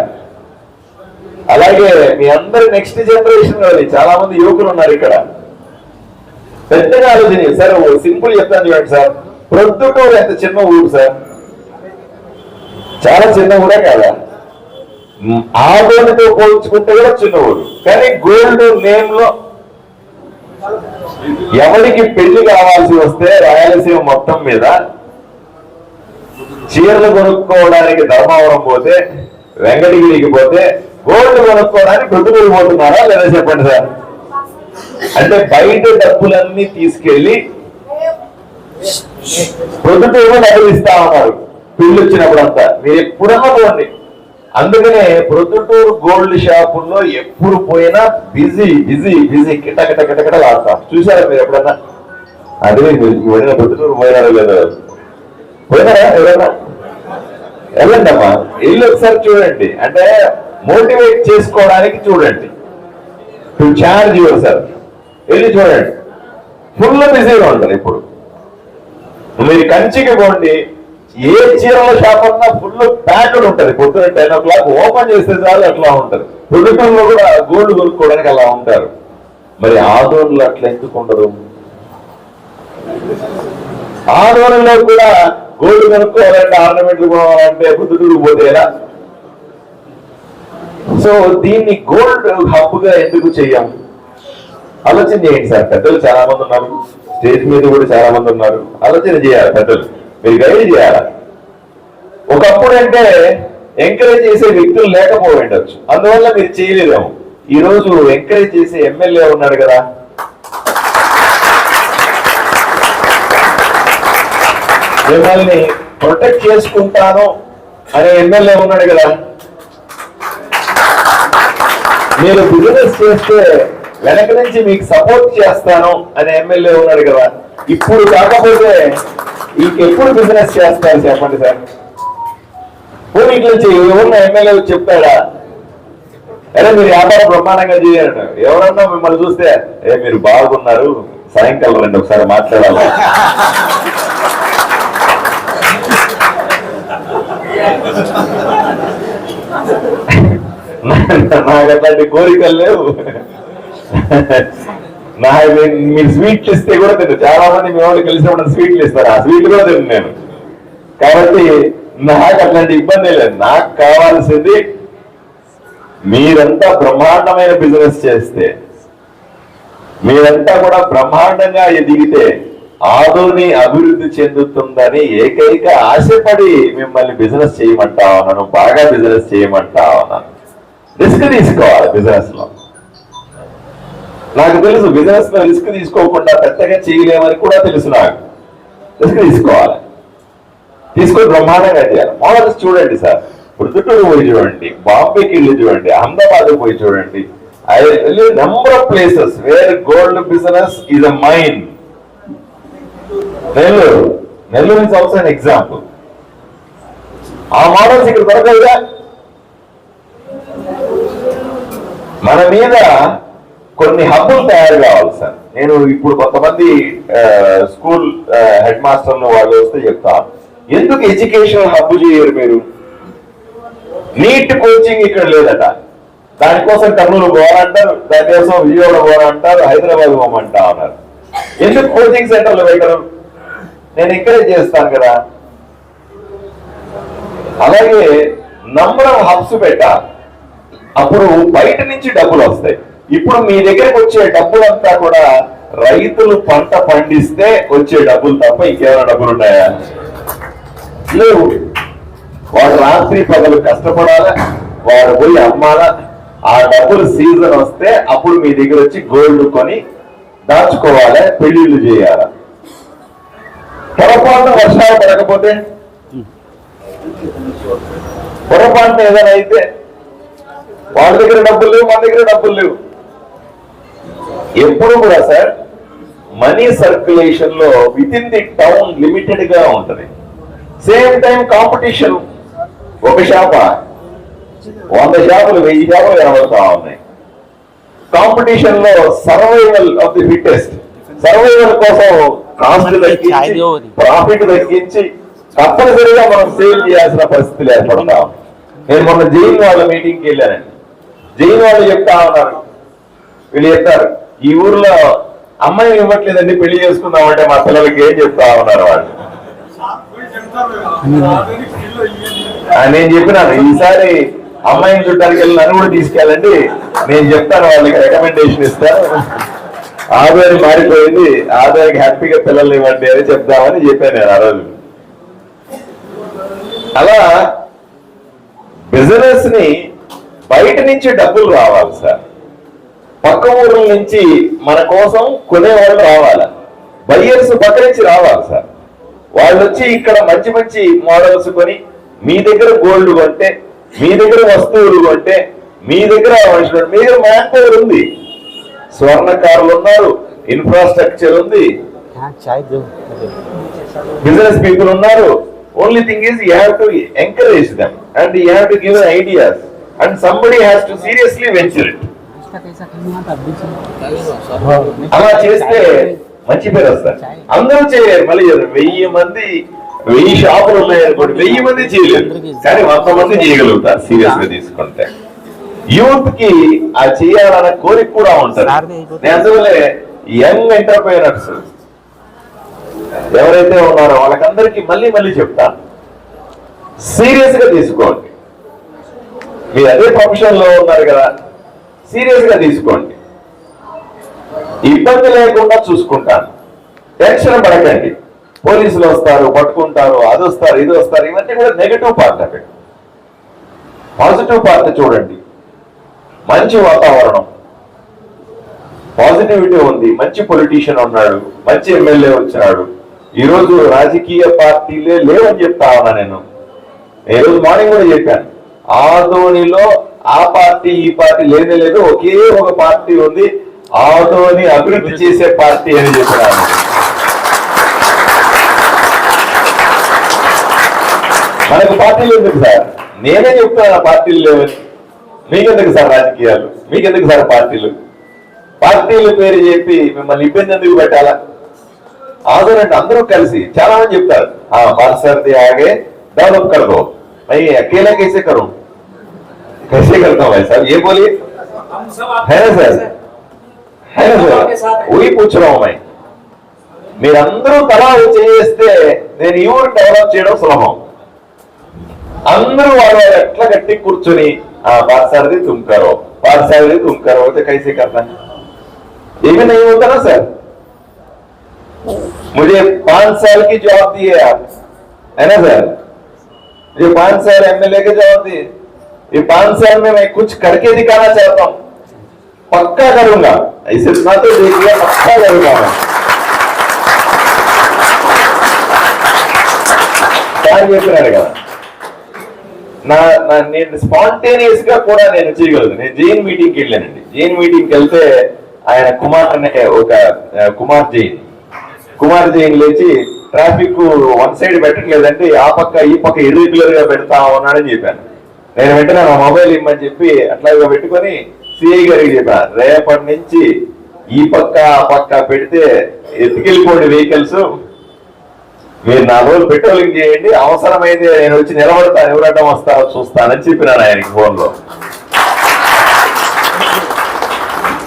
అలాగే మీ అందరి నెక్స్ట్ జనరేషన్ వాళ్ళని చాలా మంది యువకులు ఉన్నారు ఇక్కడ, పెద్దగా ఆలోచన సార్. సింపుల్ చెప్తాను చూడండి సార్, ప్రొద్దుటూరు ఎంత చిన్న ఊరు సార్, చాలా చిన్న ఊరే కదా. ఆదోనితో పోల్చుకుంటే కూడా చిన్న ఊరు, కానీ గోల్డ్ నేమ్ లో ఎవరికి పెళ్లి కావాల్సి వస్తే రాయలసీమ మొత్తం మీద చీరలు కొనుక్కోవడానికి ధర్మవరం పోతే, వెంకటగిరికి పోతే గోల్డ్ కొనుక్కోవడానికి ప్రొద్దుటూరు పోతున్నారా లేదా చెప్పండి సార్? అంటే బయట డబ్బులన్నీ తీసుకెళ్లి ప్రొద్దుటూరు డబ్బులు ఇస్తా ఉన్నారు పెళ్లి వచ్చినప్పుడు అంతా. మీరు ఎప్పుడన్నా పోండి, అందుకనే ప్రొద్దుటూరు గోల్డ్ షాపుల్లో ఎప్పుడు పోయినా బిజీ బిజీ బిజీ కిటకిట కిటకిటలు ఆడతాం. చూసారా మీరు ఎప్పుడన్నా? అదే మీరు ప్రొద్దుటూరు పోయినారో లేదా? పోయినారా ఎవరైనా? వెళ్ళండి అమ్మా, వెళ్ళి ఒకసారి చూడండి. అంటే మోటివేట్ చేసుకోవడానికి చూడండి, టు చార్జ్ యువర్ సెల్ఫ్. వెళ్ళి చూడండి, ఫుల్ బిజీగా ఉంటారు. ఇప్పుడు మీరు కంచికి పోండి, ఏ చీరల షాప్ అన్నా ఫుల్ ప్యాక్డ్ ఉంటది. పొద్దున 10 o'clock ఓపెన్ చేస్తే చాలు అట్లా ఉంటది. ప్రొద్దుటూరులో కూడా గోల్డ్ కొనుక్కోవడానికి అలా ఉంటారు. మరి ఆదోన్లో అట్లా ఎందుకు ఉండదు? ఆదోన్లో కూడా గోల్డ్ కొనుక్కోవాలంటే, ఆర్నమెంట్లు కొనాలంటే ప్రొద్దుటూరు పోతేలా? సో దీన్ని గోల్డ్ హబ్ గా ఎందుకు చెయ్యం? ఆలోచన చేయండి సార్. పెద్దలు చాలా మంది ఉన్నారు, స్టేజ్ మీద కూడా చాలా మంది ఉన్నారు. ఆలోచన చేయాలి పెద్దలు, మీరు గైడ్ చేయాలి. ఒకప్పుడు అంటే ఎంకరేజ్ చేసే వ్యక్తులు లేకపోయిండొచ్చు, అందువల్ల మీరు చేయలేదేమో. ఈ రోజు ఎంకరేజ్ చేసే ఎమ్మెల్యే ఉన్నాడు కదా, మిమ్మల్ని ప్రొటెక్ట్ చేసుకుంటాను అనే ఎమ్మెల్యే ఉన్నాడు కదా. మీరు బిజినెస్ చేస్తే వెనక నుంచి మీకు సపోర్ట్ చేస్తాను అనే ఎమ్మెల్యే ఉన్నాడు కదా. ఇప్పుడు కాకపోతే ఇంకెప్పుడు బిజినెస్ చేస్తారు చెప్పండి సార్? పోనీటి నుంచి ఎవరన్నా ఎమ్మెల్యే చెప్తాడా, అరే మీరు వ్యాపారం బ్రహ్మాండంగా చేయాలి, ఎవరన్నా మిమ్మల్ని చూస్తే మీరు బాగున్నారు సాయంకాలం రండి ఒకసారి మాట్లాడాలి. నాకు అట్లాంటి కోరికలు లేవు. మీరు స్వీట్లు ఇస్తే కూడా తిను, చాలా మంది మీ వాళ్ళు కలిసినప్పుడు స్వీట్లు ఇస్తారు, ఆ స్వీట్లు కూడా తిను నేను. కాబట్టి నాకు అట్లాంటి ఇబ్బంది లేదు. నాకు కావాల్సింది మీరంతా బ్రహ్మాండమైన బిజినెస్ చేస్తే, మీరంతా కూడా బ్రహ్మాండంగా ఎదిగితే ఆదోని అభివృద్ధి చెందుతుందని ఏకైక ఆశపడి మిమ్మల్ని బిజినెస్ చేయమంటా ఉన్నాను, బాగా బిజినెస్ చేయమంటా ఉన్నాను. రిస్క్ తీసుకోవాలి బిజినెస్ లో. నాకు తెలుసు బిజినెస్ లో రిస్క్ తీసుకోకుండా పెద్దగా చేయలేమని కూడా తెలుసు. నాకు రిస్క్ తీసుకోవాలి, తీసుకొని బ్రహ్మాండంగా చేయాలి. మోడల్స్ చూడండి సార్, ప్రొద్దుటూరు పోయి చూడండి, బాంబేకి వెళ్ళి చూడండి, అహ్మదాబాద్ పోయి చూడండి. Number of places where gold business is a mine. Nellore is also an example. ఆ మోడల్స్ ఇక్కడ దొరకదుగా. మన మీద కొన్ని హబ్బులు తయారు కావాలి సార్. నేను ఇప్పుడు కొంతమంది స్కూల్ హెడ్ మాస్టర్లు వాళ్ళు వస్తే చెప్తాను, ఎందుకు ఎడ్యుకేషనల్ హబ్ చేయరు మీరు? నీట్ కోచింగ్ ఇక్కడ లేదట, దానికోసం కర్నూలు పోవాలంటారు, దానికోసం విజయవాడ పోవాలంటారు, హైదరాబాద్ పోమంటా ఉన్నారు. ఎందుకు కోచింగ్ సెంటర్లు పెట్టరు? నేను ఎంకరేజ్ చేస్తాను కదా. అలాగే నంబర్ ఆఫ్ హబ్స్ పెట్టాలి, అప్పుడు బయట నుంచి డబ్బులు వస్తాయి. ఇప్పుడు మీ దగ్గరకు వచ్చే డబ్బులంతా కూడా రైతులు పంట పండిస్తే వచ్చే డబ్బులు తప్ప ఇంకేమైనా డబ్బులు ఉన్నాయా? లేవు. వాడు రాత్రి పగలు కష్టపడాలా, వాడు పోయి అమ్మాలా, ఆ డబ్బులు సీజన్ వస్తే అప్పుడు మీ దగ్గర వచ్చి గోల్డ్ కొని దాచుకోవాలి, పెళ్లిళ్ళు చేయాలి. పొరపాటున వర్షాలు పడకపోతే, పొరపాటున ఏదైనా అయితే వాళ్ళ దగ్గర డబ్బులు లేవు, మన దగ్గర డబ్బులు లేవు. ఎప్పుడు కూడా సార్ మనీ సర్క్యులేషన్ లో with in the town limited గా ఉంటది. Same time competition. ఒక షాప 100 షాపులు 1000 షాపులు కనబడతా ఉన్నాయి. కాంపిటీషన్ లో survival of the fittest. Survival కోసం కాస్ట్ తగ్గించి, ప్రాఫిట్ తగ్గించి తప్పనిసరిగా మనం సేల్ చేయాల్సిన పరిస్థితులు ఏర్పడతా. నేను మొన్న జైన్ వాళ్ళ మీటింగ్కి వెళ్ళానండి. జైన్ వాళ్ళు చెప్తా ఉన్నారు, వీళ్ళు చెప్తారు ఈ ఊర్లో అమ్మాయిని ఇవ్వట్లేదండి, పెళ్లి చేసుకుందామంటే మా పిల్లలకి ఏం చెప్తా ఉన్నారు వాళ్ళు. నేను చెప్పినాను ఈసారి అమ్మాయిని చుట్టానికి వెళ్ళి నన్ను కూడా తీసుకెళ్ళండి, నేను చెప్తాను వాళ్ళకి రికమెండేషన్ ఇస్తాను. ఆదాయం మారిపోయింది, ఆదాయానికి హ్యాపీగా పిల్లల్ని ఇవ్వండి అని చెప్దామని చెప్పాను నేను ఆ రోజు. అలా బిజినెస్ ని బయట నుంచి డబ్బులు రావాలి సార్. పక్క ఊర్ల నుంచి మన కోసం కొనేవాళ్ళు రావాలి, బయ్యర్స్ పక్క నుంచి రావాలి సార్. వాళ్ళు వచ్చి ఇక్కడ మంచి మంచి మోడల్స్ కొని మీ దగ్గర గోల్డ్ కొంటే, మీ దగ్గర వస్తువులు కొంటే, మీ దగ్గర మనుషులు, మీ దగ్గర మ్యాన్ పవర్ ఉంది, స్వర్ణకారులు ఉన్నారు, ఇన్ఫ్రాస్ట్రక్చర్ ఉంది, బిజినెస్ పీపుల్ ఉన్నారు. Only thing is you have to encourage them and you have to give ideas and somebody has to seriously venture it. అలా చేస్తే మంచి పేరు వస్తారు. అందరూ చేయలేరు. మళ్ళీ 1000 మంది 1000 షాపులు ఉన్నాయనుకోండి, 1000 మంది చేయలేరు, కానీ 100 మంది చేయగలుగుతారు సీరియస్ గా తీసుకుంటే. యూత్ కి ఆ చేయాలన్న కోరిక కూడా ఉంటుంది. నేను అందువల్లే యంగ్ ఎంటర్ప్రైనర్స్ ఎవరైతే ఉన్నారో వాళ్ళకందరికీ మళ్ళీ మళ్ళీ చెప్తాను, సీరియస్ గా తీసుకోండి. మీరు అదే ప్రొఫెషన్ లో ఉన్నారు కదా, సీరియస్ గా తీసుకోండి. ఇబ్బంది లేకుండా చూసుకుంటాను, టెన్షన్ పడకండి. పోలీసులు వస్తారు, పట్టుకుంటారు, అది వస్తారు, ఇది వస్తారు, ఇవన్నీ కూడా negative part of it. Positive part చూడండి. మంచి వాతావరణం, పాజిటివిటీ ఉంది, మంచి పొలిటీషియన్ ఉన్నాడు, మంచి ఎమ్మెల్యే వచ్చినాడు. ఈరోజు రాజకీయ పార్టీలే లేవని చెప్తా ఉన్నా నేను. ఈ రోజు మార్నింగ్ కూడా చెప్పాను, ఆదోనిలో ఆ పార్టీ ఈ పార్టీ లేనే లేదు, ఒకే ఒక పార్టీ ఉంది, ఆదోని అభివృద్ధి చేసే పార్టీ అని చెప్పినాను. మనకు పార్టీలు ఎందుకు సార్? నేనే చెప్తాను పార్టీలు లేవని. మీకెందుకు సార్ రాజకీయాలు? మీకెందుకు సార్ పార్టీలు? పార్టీల పేరు చెప్పి మిమ్మల్ని ఇబ్బంది ఎందుకు పెట్టాలా? ఆదోనంటే అందరూ కలిసి చాలా మంది చెప్తారు, పార్సర్ది ఆగే డెవలప్ कर दो, मैं अकेला कैसे करूं, कैसे करता हूं भाई साहब, ये बोलिए, है ना सर, है ना सर, वही पूछ रहा हूं मैं. మీరందరూ తలా చేస్తే నేను ఈ ఊరు డెవలప్ చేయడం సులభం. అందరూ వాళ్ళు ఎట్లా గట్టి కూర్చొని పార్సర్ది तुम करो, पार्सर्दी तुम करो, तो कैसे करना? ये भी नहीं होता ना सर. मुझे 5 साल की जॉब दी है आप, है ना सर, मुझे 5 साल एमएलए के जॉब दी. ये 5 साल में मैं कुछ करके दिखाना चाहता हूं, पक्का करूंगा. ऐसे ना तो देखिए, पक्का करूंगा मैं. क्या చెప్పినారు కదా, నేను స్పాంటేనియస్ గా కూడా నేను చేయగలను. నేను జైన్ మీటింగ్కి వెళ్ళానండి. జైన్ మీటింగ్కి వెళ్తే ఆయన కుమార్ జైన్ లేచి ట్రాఫిక్ 1 సైడ్ పెట్టట్లేదంటే ఆ పక్క ఈ పక్క ఇర్రెగ్యులర్ గా పెడతా ఉన్నాడని చెప్పాను. నేను వెంటనే నా మొబైల్ ఇమ్మని చెప్పి అట్లాగా పెట్టుకొని సిఐ గారికి చెప్పాను, రేపటి నుంచి ఈ పక్క ఆ పక్క పెడితే ఎత్తుకెళ్ళిపోండి వెహికల్స్, మీరు 4 రోజులు పెట్రోలింగ్ చేయండి, అవసరమైతే నేను వచ్చి నిలబడతాను, ఎవరడ్డం వస్తారో చూస్తానని చెప్పినాను ఆయనకి ఫోన్లో.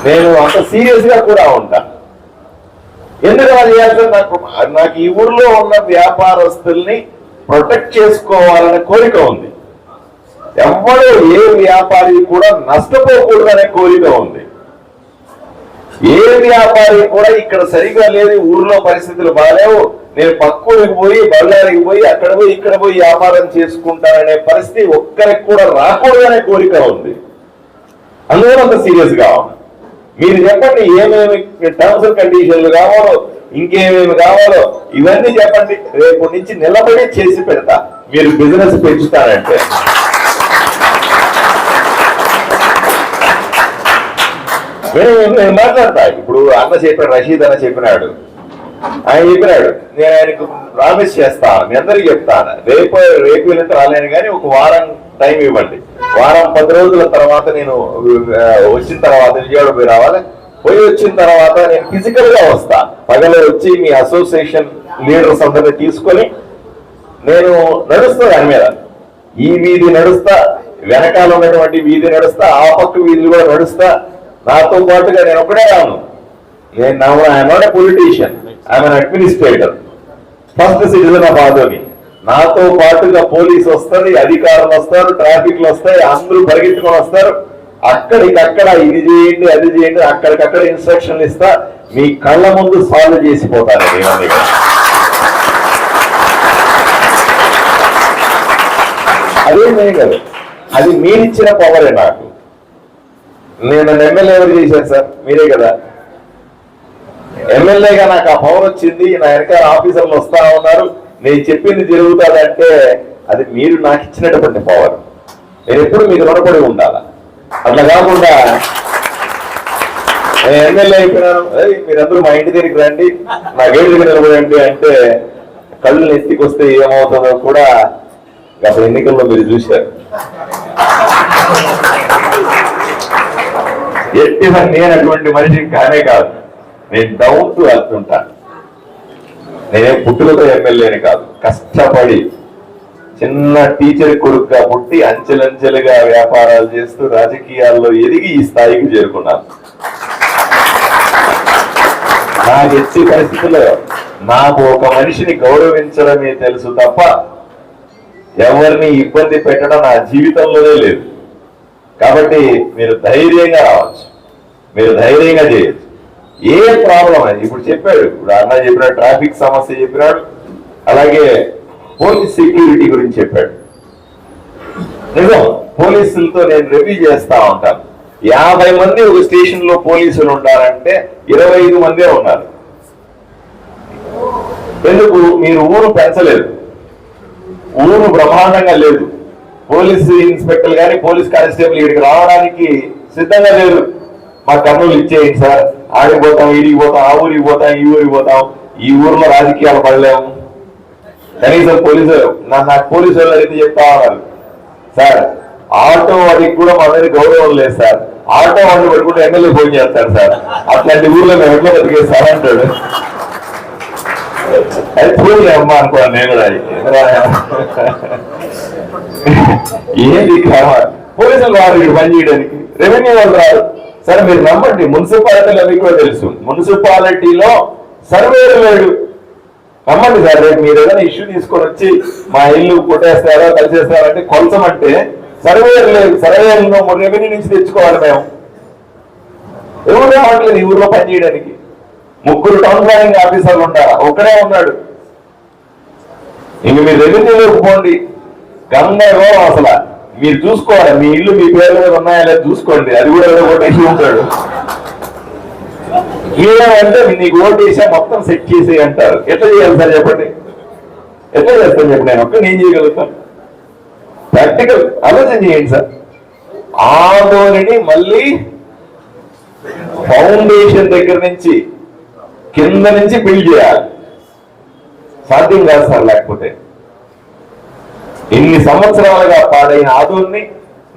నేను అంత సీరియస్ గా కూడా ఉంటాను. ఎందుకు అలా చేయాల్సి నాకు ఈ ఊర్లో ఉన్న వ్యాపారస్తుల్ని ప్రొటెక్ట్ చేసుకోవాలనే కోరిక ఉంది. ఎవరు ఏ వ్యాపారి కూడా నష్టపోకూడదనే కోరిక ఉంది. ఏ వ్యాపారి కూడా ఇక్కడ సరిగా లేదు, ఊర్లో పరిస్థితులు బాగాలేవు, నేను పక్కూరికి పోయి బళ్ళారికి పోయి అక్కడ పోయి ఇక్కడ పోయి వ్యాపారం చేసుకుంటాననే పరిస్థితి ఒక్కరికి కూడా రాకూడదనే కోరిక ఉంది. అందువల్ల అంత సీరియస్ గా ఉంది. మీరు చెప్పండి ఏమేమి టర్మ్స్ అండ్ కండిషన్లు కావాలో, ఇంకేమేమి కావాలో ఇవన్నీ చెప్పండి. రేపు నుంచి నిలబడి చేసి పెడతా. మీరు బిజినెస్ పెంచుతారంటే నేను మాట్లాడతా. ఇప్పుడు అన్న చెప్పాడు, రషీద్ అన్న చెప్పినాడు, ఆయన చెప్పినాడు, నేను ఆయనకు ప్రామిస్ చేస్తాను, మీ అందరికీ చెప్తాను, రేపు వెళ్ళినట్టు రాలేను కానీ ఒక వారం టైం ఇవ్వండి. వారం 10 రోజుల తర్వాత నేను వచ్చిన తర్వాత విజయవాడ పోయి రావాలి. పోయి వచ్చిన తర్వాత నేను ఫిజికల్ గా వస్తా. పగలు వచ్చి మీ అసోసియేషన్ లీడర్స్ అందరినీ తీసుకొని నేను నడుస్తా. దాని మీద ఈ వీధి నడుస్తా, వెనకాల ఉన్నటువంటి వీధి నడుస్తా, ఆ పక్క వీధి కూడా నడుస్తా. నాతో పాటుగా నేను ఒకటే రాను. I'm not a politician, I'm an administrator, first citizen of Adoni. నాతో పాటుగా పోలీసు వస్తుంది, అధికారులు వస్తారు, ట్రాఫిక్లు వస్తాయి, అందరూ పరిగెత్తుకొని వస్తారు. అక్కడికక్కడ ఇది చేయండి అది చేయండి అక్కడికక్కడ ఇన్స్ట్రక్షన్లు ఇస్తా. మీ కళ్ళ ముందు సాల్వ్ చేసిపోతాను. అదేమే కదా, అది మీరిచ్చిన పవరే నాకు. నేను ఎమ్మెల్యే ఎవరు చేశారు సార్? మీరే కదా. ఎమ్మెల్యేగా నాకు ఆ పవర్ వచ్చింది. నా వెనకాల ఆఫీసర్లు వస్తా ఉన్నారు, నేను చెప్పింది జరుగుతుందంటే అది మీరు నాకు ఇచ్చినటువంటి పవర్. నేను ఎప్పుడు మీకు రుణపడి ఉండాలా. అట్లా కాకుండా నేను ఎమ్మెల్యే అయిపోయినాను, మీరందరూ మా ఇంటి దగ్గరికి రండి, నా గేటు దగ్గర నిలబడండి అంటే కళ్ళు ఎత్తికి వస్తే ఏమవుతుందో కూడా గత ఎన్నికల్లో మీరు చూశారు. ఎట్టిగా నేను అటువంటి మనిషి కానే కాదు. నేను డౌన్ టు వెళ్తుంటాను. నేనేం పుట్టుకతో ఎమ్మెల్యేని కాదు, కష్టపడి చిన్న టీచర్ కొడుకుగా పుట్టి అంచెలంచెలుగా వ్యాపారాలు చేస్తూ రాజకీయాల్లో ఎదిగి ఈ స్థాయికి చేరుకున్నాను. నాకు ఎట్టి పరిస్థితుల్లో నాకు ఒక మనిషిని గౌరవించడమే తెలుసు తప్ప ఎవరిని ఇబ్బంది పెట్టడం నా జీవితంలోనే లేదు. కాబట్టి మీరు ధైర్యంగా రావచ్చు, మీరు ధైర్యంగా చేయొచ్చు. ఏ ప్రాబ్లం అని ఇప్పుడు చెప్పాడు, ఇప్పుడు అన్న చెప్పినాడు, ట్రాఫిక్ సమస్య చెప్పినాడు, అలాగే పోలీస్ సెక్యూరిటీ గురించి చెప్పాడు. నిజం, పోలీసులతో నేను రివ్యూ చేస్తా ఉంటాను. 50 మంది ఒక స్టేషన్ లో పోలీసులు ఉంటారంటే 25 మందే ఉన్నారు. ఎందుకు? మీరు ఊరు పెంచలేదు, ఊరు బ్రహ్మాండంగా లేదు. పోలీసు ఇన్స్పెక్టర్ కానీ పోలీస్ కానిస్టేబుల్ ఇక్కడికి రావడానికి సిద్ధంగా లేరు. మా కర్నూలు ఇచ్చేయండి సార్, ఆడికి పోతాం, ఈడికి పోతాం, ఆ ఊరికి పోతాం, ఈ ఊరికి పోతాం. ఈ ఊర్లో రాజకీయాలు పడలేము. కనీసం నాకు పోలీసు వాళ్ళు అయితే చెప్తా ఉన్నారు, సార్ ఆటో వాడికి కూడా మా మీద గౌరవం లేదు సార్, ఆటో వాడిని పెట్టుకుంటే ఎమ్మెల్యే ఫోన్ చేస్తారు సార్, అట్లాంటి ఊర్లో మేము ఎట్లా బతికేస్తాను అంటాడు. అది చూడలే అమ్మా అనుకోవాలి నేను కూడా. ఏంటి పోలీసులు రారు ఇక్కడ పని చేయడానికి, రెవెన్యూ వాళ్ళు రారు. సరే మీరు నమ్మండి, మున్సిపాలిటీలో మీకు కూడా తెలుసు, మున్సిపాలిటీలో సర్వేరు లేడు. నమ్మండి సార్, రేపు మీరు ఏదైనా ఇష్యూ తీసుకొని వచ్చి మా ఇల్లు కొట్టేస్తారో కలిసేస్తారంటే కొలసమంటే సర్వేరు లేదు. సర్వేలో రెవెన్యూ నుంచి తెచ్చుకోవాలి మేము. ఎవరు రావట్లేదు ఈ ఊర్లో పనిచేయడానికి. 3 టౌన్ ప్లానింగ్ ఆఫీసర్లు ఉంటారా? ఒకడే ఉన్నాడు. ఇంక మీరు రెవెన్యూలోకి పోండి, గందరగోళం. అసలు మీరు చూసుకోవాలి, మీ ఇల్లు మీ పేర్ల మీద ఉన్నాయా లేదా చూసుకోండి. అది కూడా ఏదో ఒకటి ఇష్యూ ఉంటాడు. ఏమంటే నీకు ఓటు వేసా మొత్తం సెట్ చేసి అంటారు. ఎట్లా చేయాలి సార్ చెప్పండి? ఎట్లా చేస్తాను చెప్పండి? నేను నేను చేయగలుగుతాను. ప్రాక్టికల్ ఆలోచన చేయండి సార్. ఆదోనిని మళ్ళీ ఫౌండేషన్ దగ్గర నుంచి కింద నుంచి బిల్డ్ చేయాలి. సాధ్యం కాదు సార్. లేకపోతే ఇన్ని సంవత్సరాలుగా పాడైన ఆదోని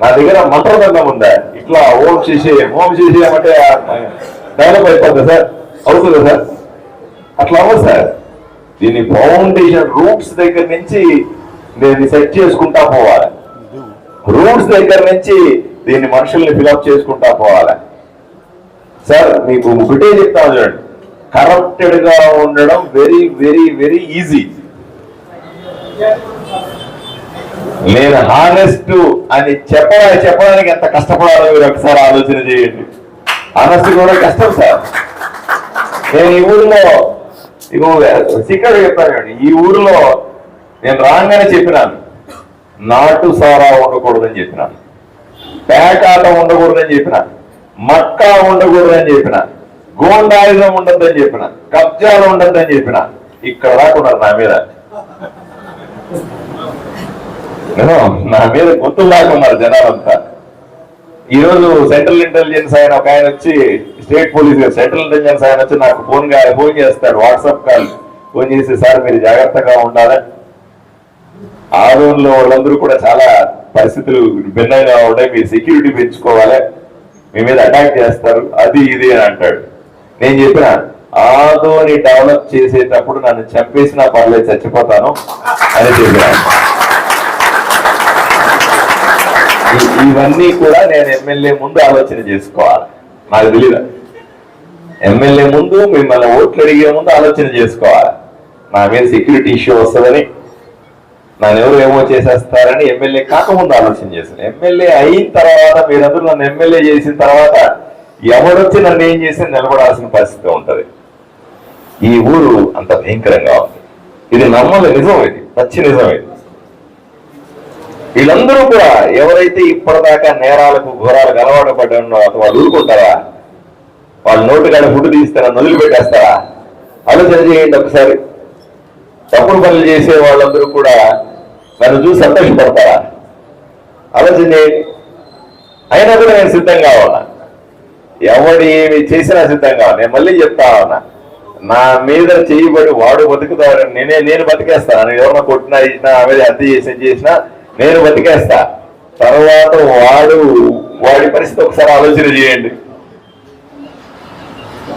నా దగ్గర మంత్రదండం ఉందా? ఇట్లా ఓం చేసేయమంటే డెవలప్ అయిపోతుంది సార్? అవుతుంది సార్? అట్లా అవ్వదు సార్. దీని ఫౌండేషన్ రూట్స్ దగ్గర నుంచి దీన్ని సెట్ చేసుకుంటా పోవాలి. రూట్స్ దగ్గర నుంచి దీన్ని మనుషుల్ని ఫిలప్ చేసుకుంటా పోవాలి. సార్ మీకు ఒకటే చెప్తాను చూడండి, కరప్టెడ్ గా ఉండడం వెరీ వెరీ వెరీ ఈజీ. నేను హానెస్ట్ అని చెప్పడానికి ఎంత కష్టపడాలో మీరు ఒకసారి ఆలోచన చేయండి. హానెస్ట్ కూడా కష్టం సార్. నేను ఈ ఊరిలో సీక్రెట్ చెప్పాను, ఈ ఊరిలో నేను రాగానే చెప్పినాను, నాటు సారా ఉండకూడదని చెప్పినాను, పేకాట ఉండకూడదని చెప్పిన, మక్కా ఉండకూడదని చెప్పిన, గోండాయుధం ఉండద్దని చెప్పిన, కబ్జాలు ఉండద్దని చెప్పిన. ఇక్కడ రాకున్నారు నా మీద, నా మీద గుర్తులు లాక్కున్నారు జనాలంతా. ఈరోజు సెంట్రల్ ఇంటెలిజెన్స్ ఆయన ఒక ఆయన వచ్చి, స్టేట్ పోలీస్ సెంట్రల్ ఇంటెలిజెన్స్ ఆయన వచ్చి నాకు ఫోన్ చేస్తాడు, వాట్సాప్ కాల్ ఫోన్ చేసి, సార్ మీరు జాగ్రత్తగా ఉండాలి, ఆదోన్లో వాళ్ళందరూ కూడా చాలా పరిస్థితులు భిన్నంగా ఉన్నాయి, మీరు సెక్యూరిటీ పెంచుకోవాలి, మీ మీద అటాక్ చేస్తారు, అది ఇది అని అంటాడు. నేను చెప్పిన, ఆదోని డెవలప్ చేసేటప్పుడు నన్ను చంపేసినా పర్లేదు, చచ్చిపోతాను అని చెప్పిన. ఇవన్నీ కూడా నేను ఎమ్మెల్యే ముందు ఆలోచన చేసుకోవాలి. నాకు తెలీదా, ఎమ్మెల్యే ముందు మిమ్మల్ని ఓట్లు అడిగే ముందు ఆలోచన చేసుకోవాలి. నా మీద సెక్యూరిటీ ఇష్యూ వస్తుందని, నన్ను ఎవరు ఏమో చేసేస్తారని ఎమ్మెల్యే కాకముందు ఆలోచన చేశాను. ఎమ్మెల్యే అయిన తర్వాత, మీరందరూ నన్ను ఎమ్మెల్యే చేసిన తర్వాత ఎవరొచ్చి నన్ను ఏం చేసి నిలబడాల్సిన పరిస్థితి ఉంటది. ఈ ఊరు అంత భయంకరంగా ఉంది. ఇది నమ్మలే, నిజం, ఇది పచ్చి నిజం. ఇది వీళ్ళందరూ కూడా ఎవరైతే ఇప్పటిదాకా నేరాలకు ఘోరాలకు అలవాటు పడి ఉన్నారో వాళ్ళు ఊరుకుంటారా? వాళ్ళు నోటుగాడ ఫుడ్ తీస్తారా, నదులు పెట్టేస్తారా? ఆలోచన చేయండి ఒకసారి. తప్పుడు పనులు చేసే వాళ్ళందరూ కూడా నన్ను చూసి సంతోషపడతారా? ఆలోచన చేయండి. అయినా కూడా నేను సిద్ధంగా ఉన్నా, ఎవడు ఏమి చేసినా సిద్ధంగా ఉన్నా. నేను మళ్ళీ చెప్తా ఉన్నా, నా మీద చేయబడి వాడు బతుకుతాడని నేను బతికేస్తాను. ఎవరన్నా కొట్టినా ఇచ్చినా, ఆమె హత్య చేసినా నేను బతికేస్తా. తర్వాత వాడి పరిస్థితి ఒకసారి ఆలోచన చేయండి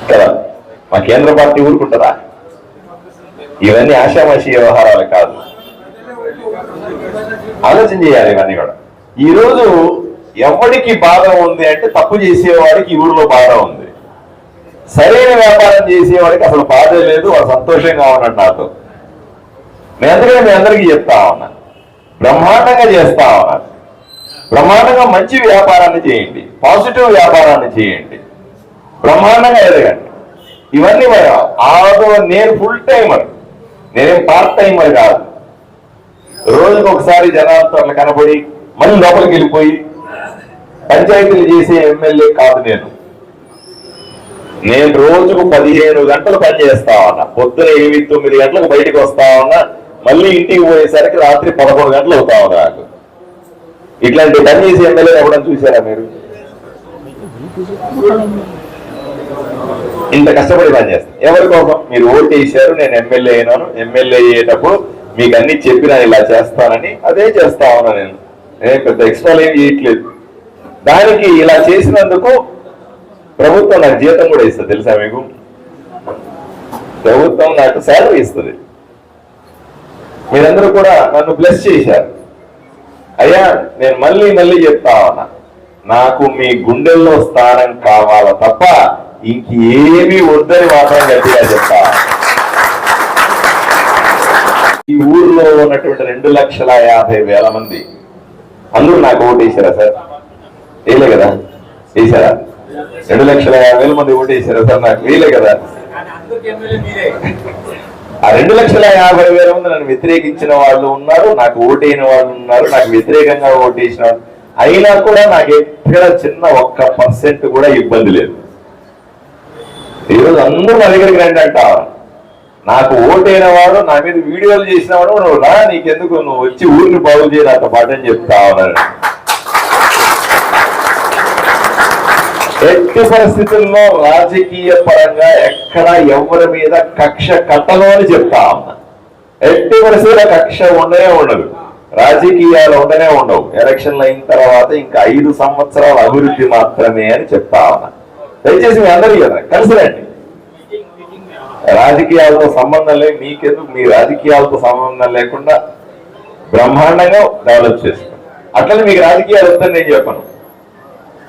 కదా. మా కేంద్ర పార్టీ ఊరుకుంటారా? ఇవన్నీ ఆషామాషి వ్యవహారాలు కాదు, ఆలోచన చేయాలి ఇవన్నీ కూడా. ఈరోజు ఎవరికి బాధ ఉంది అంటే, తప్పు చేసేవాడికి ఈ ఊరిలో బాధ ఉంది, సరైన వ్యాపారం చేసేవాడికి అసలు బాధే లేదు, వాడు సంతోషంగా ఉన్నాడు నాతో. నేను అందుకని మీ అందరికీ చెప్తా ఉన్నా, బ్రహ్మాండంగా చేస్తా ఉన్నారు, బ్రహ్మాండంగా మంచి వ్యాపారాన్ని చేయండి, పాజిటివ్ వ్యాపారాన్ని చేయండి, బ్రహ్మాండంగా ఎదగండి. ఇవన్నీ నేను ఫుల్ టైమర్, నేనేం పార్ట్ టైమర్ కాదు. రోజుకు ఒకసారి జనాలతో అట్లా కనబడి మళ్ళీ లోపలికి వెళ్ళిపోయి పంచాయతీలు చేసే ఎమ్మెల్యే కాదు నేను. రోజుకు 15 గంటలు పని చేస్తా ఉన్నా. పొద్దున 8-9 గంటలకు బయటకు వస్తా ఉన్నా, మళ్ళీ ఇంటికి పోయేసరికి రాత్రి 11 గంటలు అవుతా ఉన్నా. నాకు ఇట్లాంటి పని చేసి ఎమ్మెల్యే ఎవడని చూసారా మీరు? ఇంత కష్టపడి పని చేస్తాను ఎవరి కోసం? మీరు ఓటు వేసారు, నేను ఎమ్మెల్యే అయినాను. ఎమ్మెల్యే అయ్యేటప్పుడు మీకు అన్ని చెప్పినా ఇలా చేస్తానని, అదే చేస్తా ఉన్నా. నేను పెద్ద ఎక్స్ట్రా ఏం చేయట్లేదు. దానికి ఇలా చేసినందుకు ప్రభుత్వం నాకు జీతం కూడా ఇస్తుంది, తెలుసా మీకు? ప్రభుత్వం నాకు శాలరీ ఇస్తుంది. మీరందరూ కూడా నన్ను బ్లెస్ చేశారు. అయ్యా, నేను మళ్ళీ చెప్తా ఉన్నా, నాకు మీ గుండెల్లో స్థానం కావాలా తప్ప ఇంకేమీ వద్దని మాత్రం గట్టిగా చెప్తా. ఈ ఊర్లో ఉన్నటువంటి 2,50,000 మంది అందరూ నాకు ఓటు వేసారా సార్? వేయలే కదా? వేసారా? 2,50,000 మంది ఓటు వేసారా సార్? నాకు వేయలే కదా? ఆ 2,50,000 మంది నన్ను వ్యతిరేకించిన వాళ్ళు ఉన్నారు, నాకు ఓటైన వాళ్ళు ఉన్నారు, నాకు వ్యతిరేకంగా ఓటేసిన వాళ్ళు. అయినా కూడా నాకు ఎక్కడ చిన్న 1% కూడా ఇబ్బంది లేదు. ఈరోజు అందరూ నా దగ్గరికి రండి అంటా. నాకు ఓటైన వాడు, నా మీద వీడియోలు చేసిన వాడు, నువ్వు రా, నీకెందుకు, నువ్వు వచ్చి ఊరిని బాగు చేయ నాతో పాటని చెప్తా ఉన్నాను. ఎట్టి పరిస్థితుల్లో రాజకీయ పరంగా ఎక్కడ ఎవరి మీద కక్ష కట్టను అని చెప్తా ఉన్నా. ఎట్టి పరిస్థితుల్లో కక్ష ఉండనే ఉండదు, రాజకీయాలు ఉండనే ఉండవు. ఎలక్షన్లు అయిన తర్వాత ఇంకా 5 సంవత్సరాల అభివృద్ధి మాత్రమే అని చెప్తా ఉన్నా. దయచేసి మీ అందరికీ కదా కలిసి రండి. రాజకీయాలతో సంబంధం లేదు, మీకెందుకు, మీ రాజకీయాలతో సంబంధం లేకుండా బ్రహ్మాండంగా డెవలప్ చేసుకోండి. అట్లనే మీకు రాజకీయాలు వద్దని నేను చెప్పను.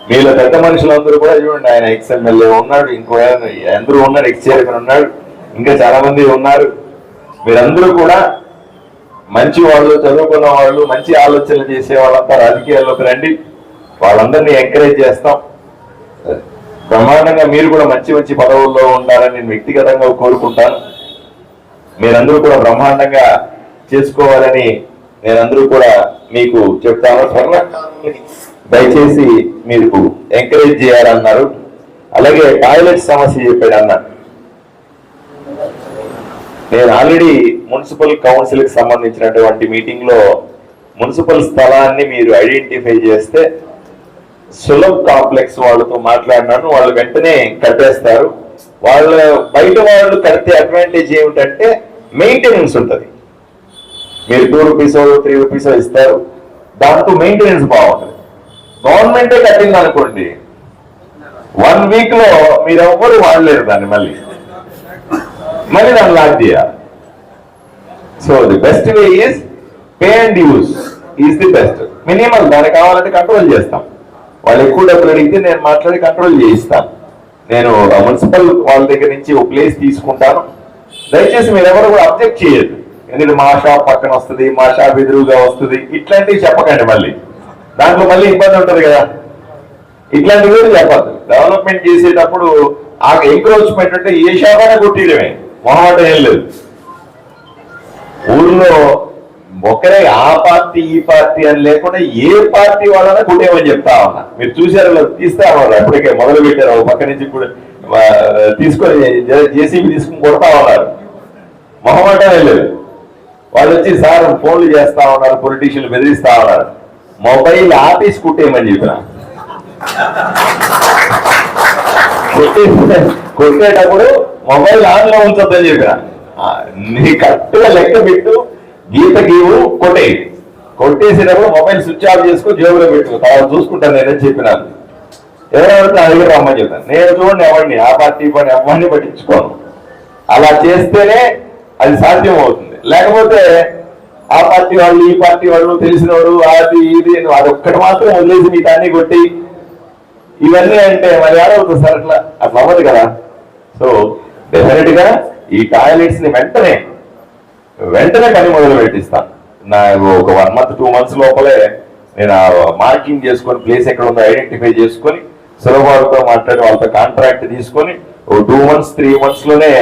మీలో పెద్ద మనుషులందరూ కూడా చూడండి, ఆయన ఎక్స్ఎమ్మెల్యే ఉన్నాడు, ఇంకో అందరూ ఉన్నారు, ఎక్స్ చైర్మన్ ఉన్నాడు, ఇంకా చాలా మంది ఉన్నారు. మీరందరూ కూడా మంచి వాళ్ళు, చదువుకున్న వాళ్ళు, మంచి ఆలోచనలు చేసే వాళ్ళంతా రాజకీయాల్లోకి రండి. వాళ్ళందరినీ ఎంకరేజ్ చేస్తాం. బ్రహ్మాండంగా మీరు కూడా మంచి మంచి పదవుల్లో ఉండాలని నేను వ్యక్తిగతంగా కోరుకుంటాను. మీరందరూ కూడా బ్రహ్మాండంగా చేసుకోవాలని నేనందరూ కూడా మీకు చెప్తాను. దయచేసి మీరు ఎంకరేజ్ చేయాలన్నారు. అలాగే టాయిలెట్ సమస్య చెప్పాడు అన్న. నేను ఆల్రెడీ మున్సిపల్ కౌన్సిల్ కి సంబంధించినటువంటి మీటింగ్ లో మున్సిపల్ స్థలాన్ని మీరు ఐడెంటిఫై చేస్తే సులభ్ కాంప్లెక్స్ వాళ్ళతో మాట్లాడినాను. వాళ్ళు వెంటనే కట్టేస్తారు. వాళ్ళ బయట వాళ్ళు కడితే అడ్వాంటేజ్ ఏమిటంటే మెయింటెనెన్స్ ఉంటుంది. మీరు 2 రూపీస్ 3 రూపీస్ ఇస్తారు, దాంతో మెయింటెనెన్స్ బాగుంటుంది. గవర్నమెంటే కట్టింది అనుకోండి, 1 వీక్ లో మీరు ఎవ్వరు వాడలేరు దాన్ని, మళ్ళీ దాన్ని లాక్ చేయాలి. So the best way is pay and use is the best. Minimal దానికి కావాలంటే కంట్రోల్ చేస్తాం. వాళ్ళు ఎక్కువ డబ్బులు అడిగితే నేను మాట్లాడి కంట్రోల్ చేయిస్తాను. నేను మున్సిపల్ వాళ్ళ దగ్గర నుంచి ఒక ప్లేస్ తీసుకుంటాను. దయచేసి మీరు ఎవరు కూడా అబ్జెక్ట్ చేయొద్దు. ఎందుకంటే మా షాప్ పక్కన వస్తుంది, మా షాప్ ఎదురుగా వస్తుంది, ఇట్లాంటివి చెప్పకండి. మళ్ళీ దాంట్లో మళ్ళీ ఇబ్బంది ఉంటుంది కదా. ఇట్లాంటివి కూడా చెప్పద్దు. డెవలప్మెంట్ చేసేటప్పుడు ఆ ఎంక్రోచ్మెంట్ అంటే ఏ షాప్ అయినా కొట్టియడమే, మొహమాటం ఏం లేదు. ఊర్లో ఒకరే ఆ పార్టీ ఈ పార్టీ అని లేకుండా ఏ పార్టీ వాళ్ళైనా కొట్టేమని చెప్తా ఉన్నా. మీరు చూసారు, తీస్తా ఉన్నారు, అప్పటికే మొదలు పెట్టారు. ఒక పక్క నుంచి ఇప్పుడు తీసుకొని జేసీబీ తీసుకుని కొడతా ఉన్నారు, మొహమాటం లేదు. వాళ్ళు వచ్చి సార్ ఫోన్లు చేస్తా ఉన్నారు, పొలిటీషియన్లు బెదిరిస్తా ఉన్నారు. మొబైల్ ఆఫీస్ కుట్టేయమని చెప్పిన, కొట్టేటప్పుడు మొబైల్ ఆన్ లో ఉంచొద్దని చెప్పిన. నీ కరెక్ట్గా లెక్క పెట్టు, గీత గీవు కొట్టేసేటప్పుడు మొబైల్ స్విచ్ ఆఫ్ చేసుకుని జేబులో పెట్టు, తర్వాత చూసుకుంటాను నేనని చెప్పినాను. ఎవరెవరితో నా దగ్గర రమ్మని చెప్తాను. నేను చూడండి ఎవరిని, ఆ పార్టీ పని ఎవరిని పట్టించుకోను. అలా చేస్తేనే అది సాధ్యం అవుతుంది. లేకపోతే ఆ పార్టీ వాళ్ళు ఈ పార్టీ వాళ్ళు తెలిసినవారు అది ఇది అదొక్కటి మాత్రం వదిలేసి మీ దాన్ని కొట్టి ఇవన్నీ అంటే మరి ఏడవుతుంది సార్, అట్లా అవ్వదు కదా. సో డెఫినెట్ గా ఈ టాయిలెట్స్ ని వెంటనే పని మొదలు పెట్టిస్తాను. నా ఒక 1 month 2 months లోపలే నేను మార్కింగ్ చేసుకొని ప్లేస్ ఎక్కడ ఉందో ఐడెంటిఫై చేసుకొని సులభాలతో మాట్లాడి వాళ్ళతో కాంట్రాక్ట్ తీసుకొని 2 months 3 months లోనే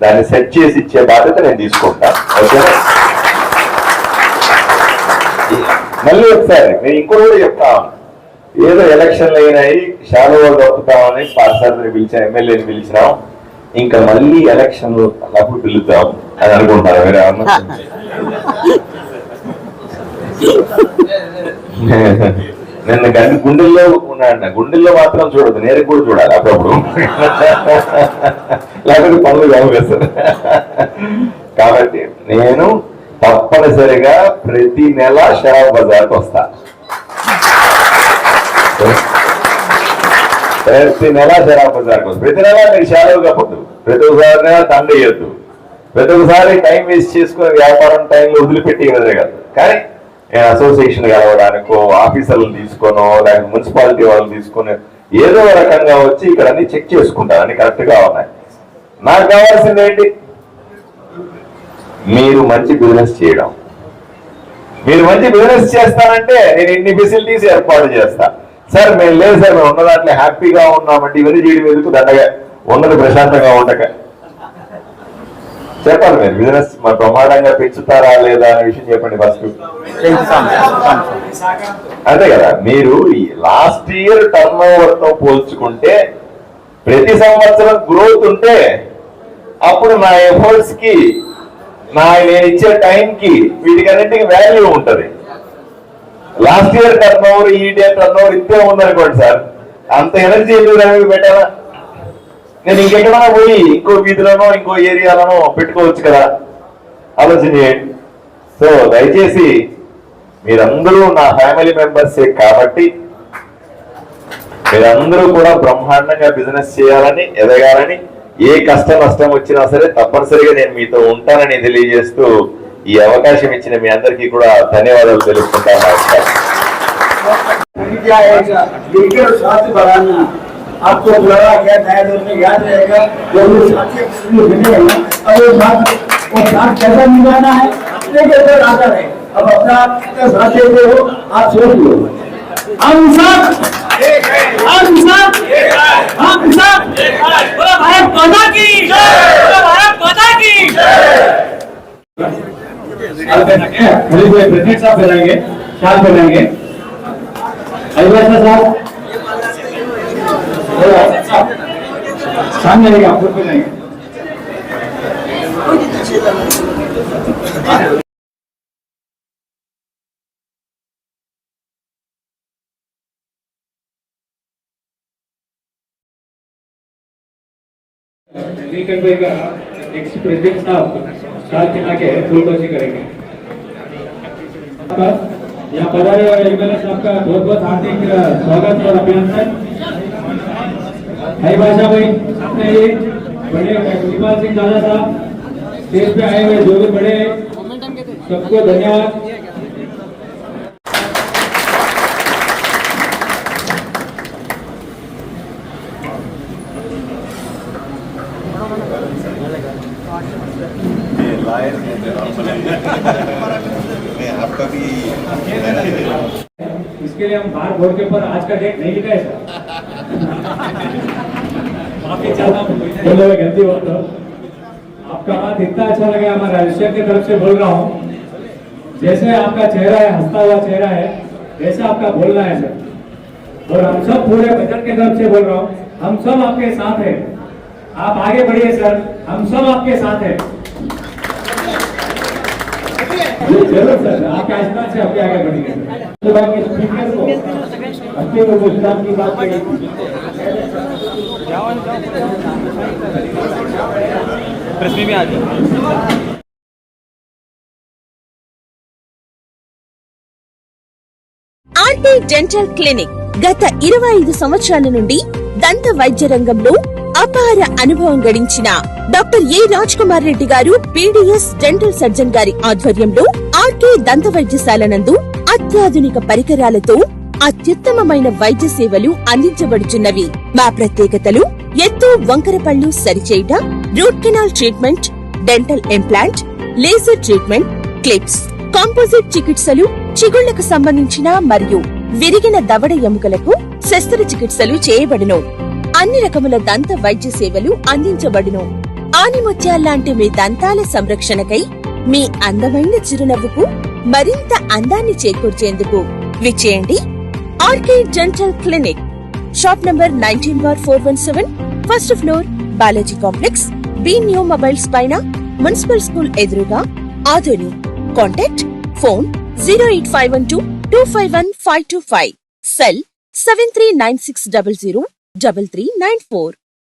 దాన్ని సెట్ చేసి ఇచ్చే బాధ్యత నేను తీసుకుంటాను. ఓకేనా? మళ్ళీ ఒకసారి నేను ఇంకోటి కూడా చెప్తాను. ఏదో ఎలక్షన్లు అయినాయి, షాలో దొరుకుతామని పార్సార్ని పిలిచాం, ఎమ్మెల్యేని పిలిచినాం, ఇంకా మళ్ళీ ఎలక్షన్లు అప్పుడు పిలుద్దాం అని అనుకుంటారు. వేరే ఏమన్నా నిన్న గుండెల్లో ఉన్నాడు, గుండెల్లో మాత్రం చూడదు, నేరుగా కూడా చూడాలి అప్పుడప్పుడు, లేకపోతే పనులు కావుస్తారు. కాబట్టి నేను తప్పనిసరిగా ప్రతి నెల షరాబ్ బజార్కి వస్తా. ప్రతి నెల షరాబ్ బజార్కి వస్తా. ప్రతి నెల మీరు షాలో కప్పద్దు, ప్రతి ఒక్కసారి దండ వేయద్దు, ప్రతి ఒక్కసారి టైం వేస్ట్ చేసుకుని వ్యాపారం టైంలో వదిలిపెట్టి కదా కాదు. కానీ నేను అసోసియేషన్ కలవడానికో, ఆఫీసర్లను తీసుకోనో, లేకపోతే మున్సిపాలిటీ వాళ్ళని తీసుకొని ఏదో రకంగా వచ్చి ఇక్కడ అన్ని చెక్ చేసుకుంటాను, అన్ని కరెక్ట్ గా ఉన్నాయి. నాకు కావాల్సింది ఏంటి? మీరు మంచి బిజినెస్ చేయడం. మీరు మంచి బిజినెస్ చేస్తానంటే నేను ఇన్ని ఫెసిలిటీస్ ఏర్పాటు చేస్తా. సార్ మేము లేదు సార్, మేము ఉన్న దాంట్లో హ్యాపీగా ఉన్నామంటే ఇవన్నీ చేయడం ఎందుకు? దండగా ఉన్నది ప్రశాంతంగా ఉండక చెప్పాలి. మీరు బిజినెస్ ప్రమాదంగా పెంచుతారా లేదా అనే విషయం చెప్పండి ఫస్ట్. అంతే కదా. మీరు లాస్ట్ ఇయర్ టర్న్ ఓవర్ తో పోల్చుకుంటే ప్రతి సంవత్సరం గ్రోత్ ఉంటే అప్పుడు నా ఎఫర్ట్స్ కి, నేను ఇచ్చే టైంకి వీటికన్నింటికి వాల్యూ ఉంటుంది. లాస్ట్ ఇయర్ టర్న్ ఓవర్ ఈ డే టర్న్ ఓవర్ ఇంతే ఉందనుకోండి సార్, అంత ఎనర్జీ ఎందుకు పెట్టాలా? నేను ఇంకెక్కడైనా పోయి ఇంకో వీధిలోనో ఇంకో ఏరియాలోనో పెట్టుకోవచ్చు కదా, ఆలోచన చేయండి. సో దయచేసి మీరందరూ నా ఫ్యామిలీ మెంబర్సే కాబట్టి మీరందరూ కూడా బ్రహ్మాండంగా బిజినెస్ చేయాలని, ఎదగాలని, ఏ కష్ట నష్టం వచ్చినా సరే తప్పనిసరిగా నేను మీతో ఉంటానని తెలియజేస్తూ ఈ అవకాశం ఇచ్చిన మీ అందరికీ కూడా ధన్యవాదాలు తెలుపుకుంటాను. क्या है लेकर स्वास्थ्य बढ़ाना आपको लगा क्या नया दौर में याद रहेगा जो लोग साथी बने हैं अब वो साथ कैसा निभाना है अपने के ऊपर आता है। अब अपना साथ देते हो आप सोच लो हम सब भारत माता की भारत माता की प्रेसिडेंट साहब पहनाएंगे, शाल पहनाएंगे। साहब सामने आएंगे, आप पहनाएंगे। नीलकंठ भाई का एक्स प्रेसिडेंट साहब शाल पहना के फूलबाजी करेंगे। यहाँ पधारे हुए एमएलए साहब का बहुत बहुत हार्दिक स्वागत और अभिनंदन। भाई भाषा भाई अपने ये बड़े शिवपाल सिंह दादा साहब स्टेज पे आए हुए जो भी बड़े सबको धन्यवाद। आपका भी इसके लिए हम बाहर बोर्ड के ऊपर आज का डेट नहीं लिखा है सर। माफी चाहता हूँ बोले हुए गलती हो तो। आपका बात इतना अच्छा लगा, हमारा रजिस्टर की तरफ से बोल रहा हूँ। जैसे आपका चेहरा है, हंसता हुआ चेहरा है, वैसे आपका बोलना है सर। और हम सब पूरे बजट की तरफ से बोल रहा हूँ, हम सब आपके साथ हैं। आप आगे बढ़िए सर, हम सब आपके साथ हैं। जरूर सर, आपके आशीर्वाद से आपके आगे बढ़ेंगे। तो बाकी स्पीकर को अच्छे को गुजरात की बात करें। प्रेस में भी आ जाओ। ఆర్టీ డెంటల్ క్లినిక్ గత 25 సంవత్సరాల నుండి దంత వైద్య రంగంలో అపార అనుభవం గడించిన డాక్టర్ ఏ రాజ్ కుమార్ రెడ్డి గారు పీడీఎస్ డెంటల్ సర్జన్ గారి ఆధ్వర్యంలో ఆర్కే దంత వైద్యశాల నందు అత్యాధునిక పరికరాలతో అత్యుత్తమమైన వైద్య సేవలు అందించబడుచున్నవి. మా ప్రత్యేకతలు ఎత్తు వంకర పళ్ళు సరిచేయుట, root canal treatment, dental implant, laser treatment, clips, composite చికిత్సలు, చిగుళ్లకు సంబంధించిన మరియు విరిగిన దవడ ఎముకలకు శస్త్రచికిత్సలు చేయబడును. అన్ని రకముల దంత వైద్య సేవలు అందించబడును. ఆనిముత్యాల్లాంటి మీ దంతాల సంరక్షణకై మీ అందమైన చిరునవ్వుకు మరింత అందాన్ని చేకూర్చేందుకు విచ్చేయండి RK dental clinic. Shop number 19/417, first floor, Balaji complex, B new mobiles పైన, మున్సిపల్ స్కూల్ ఎదురుగా, ఆదోని. Contact phone 08512251525, cell 7396003394.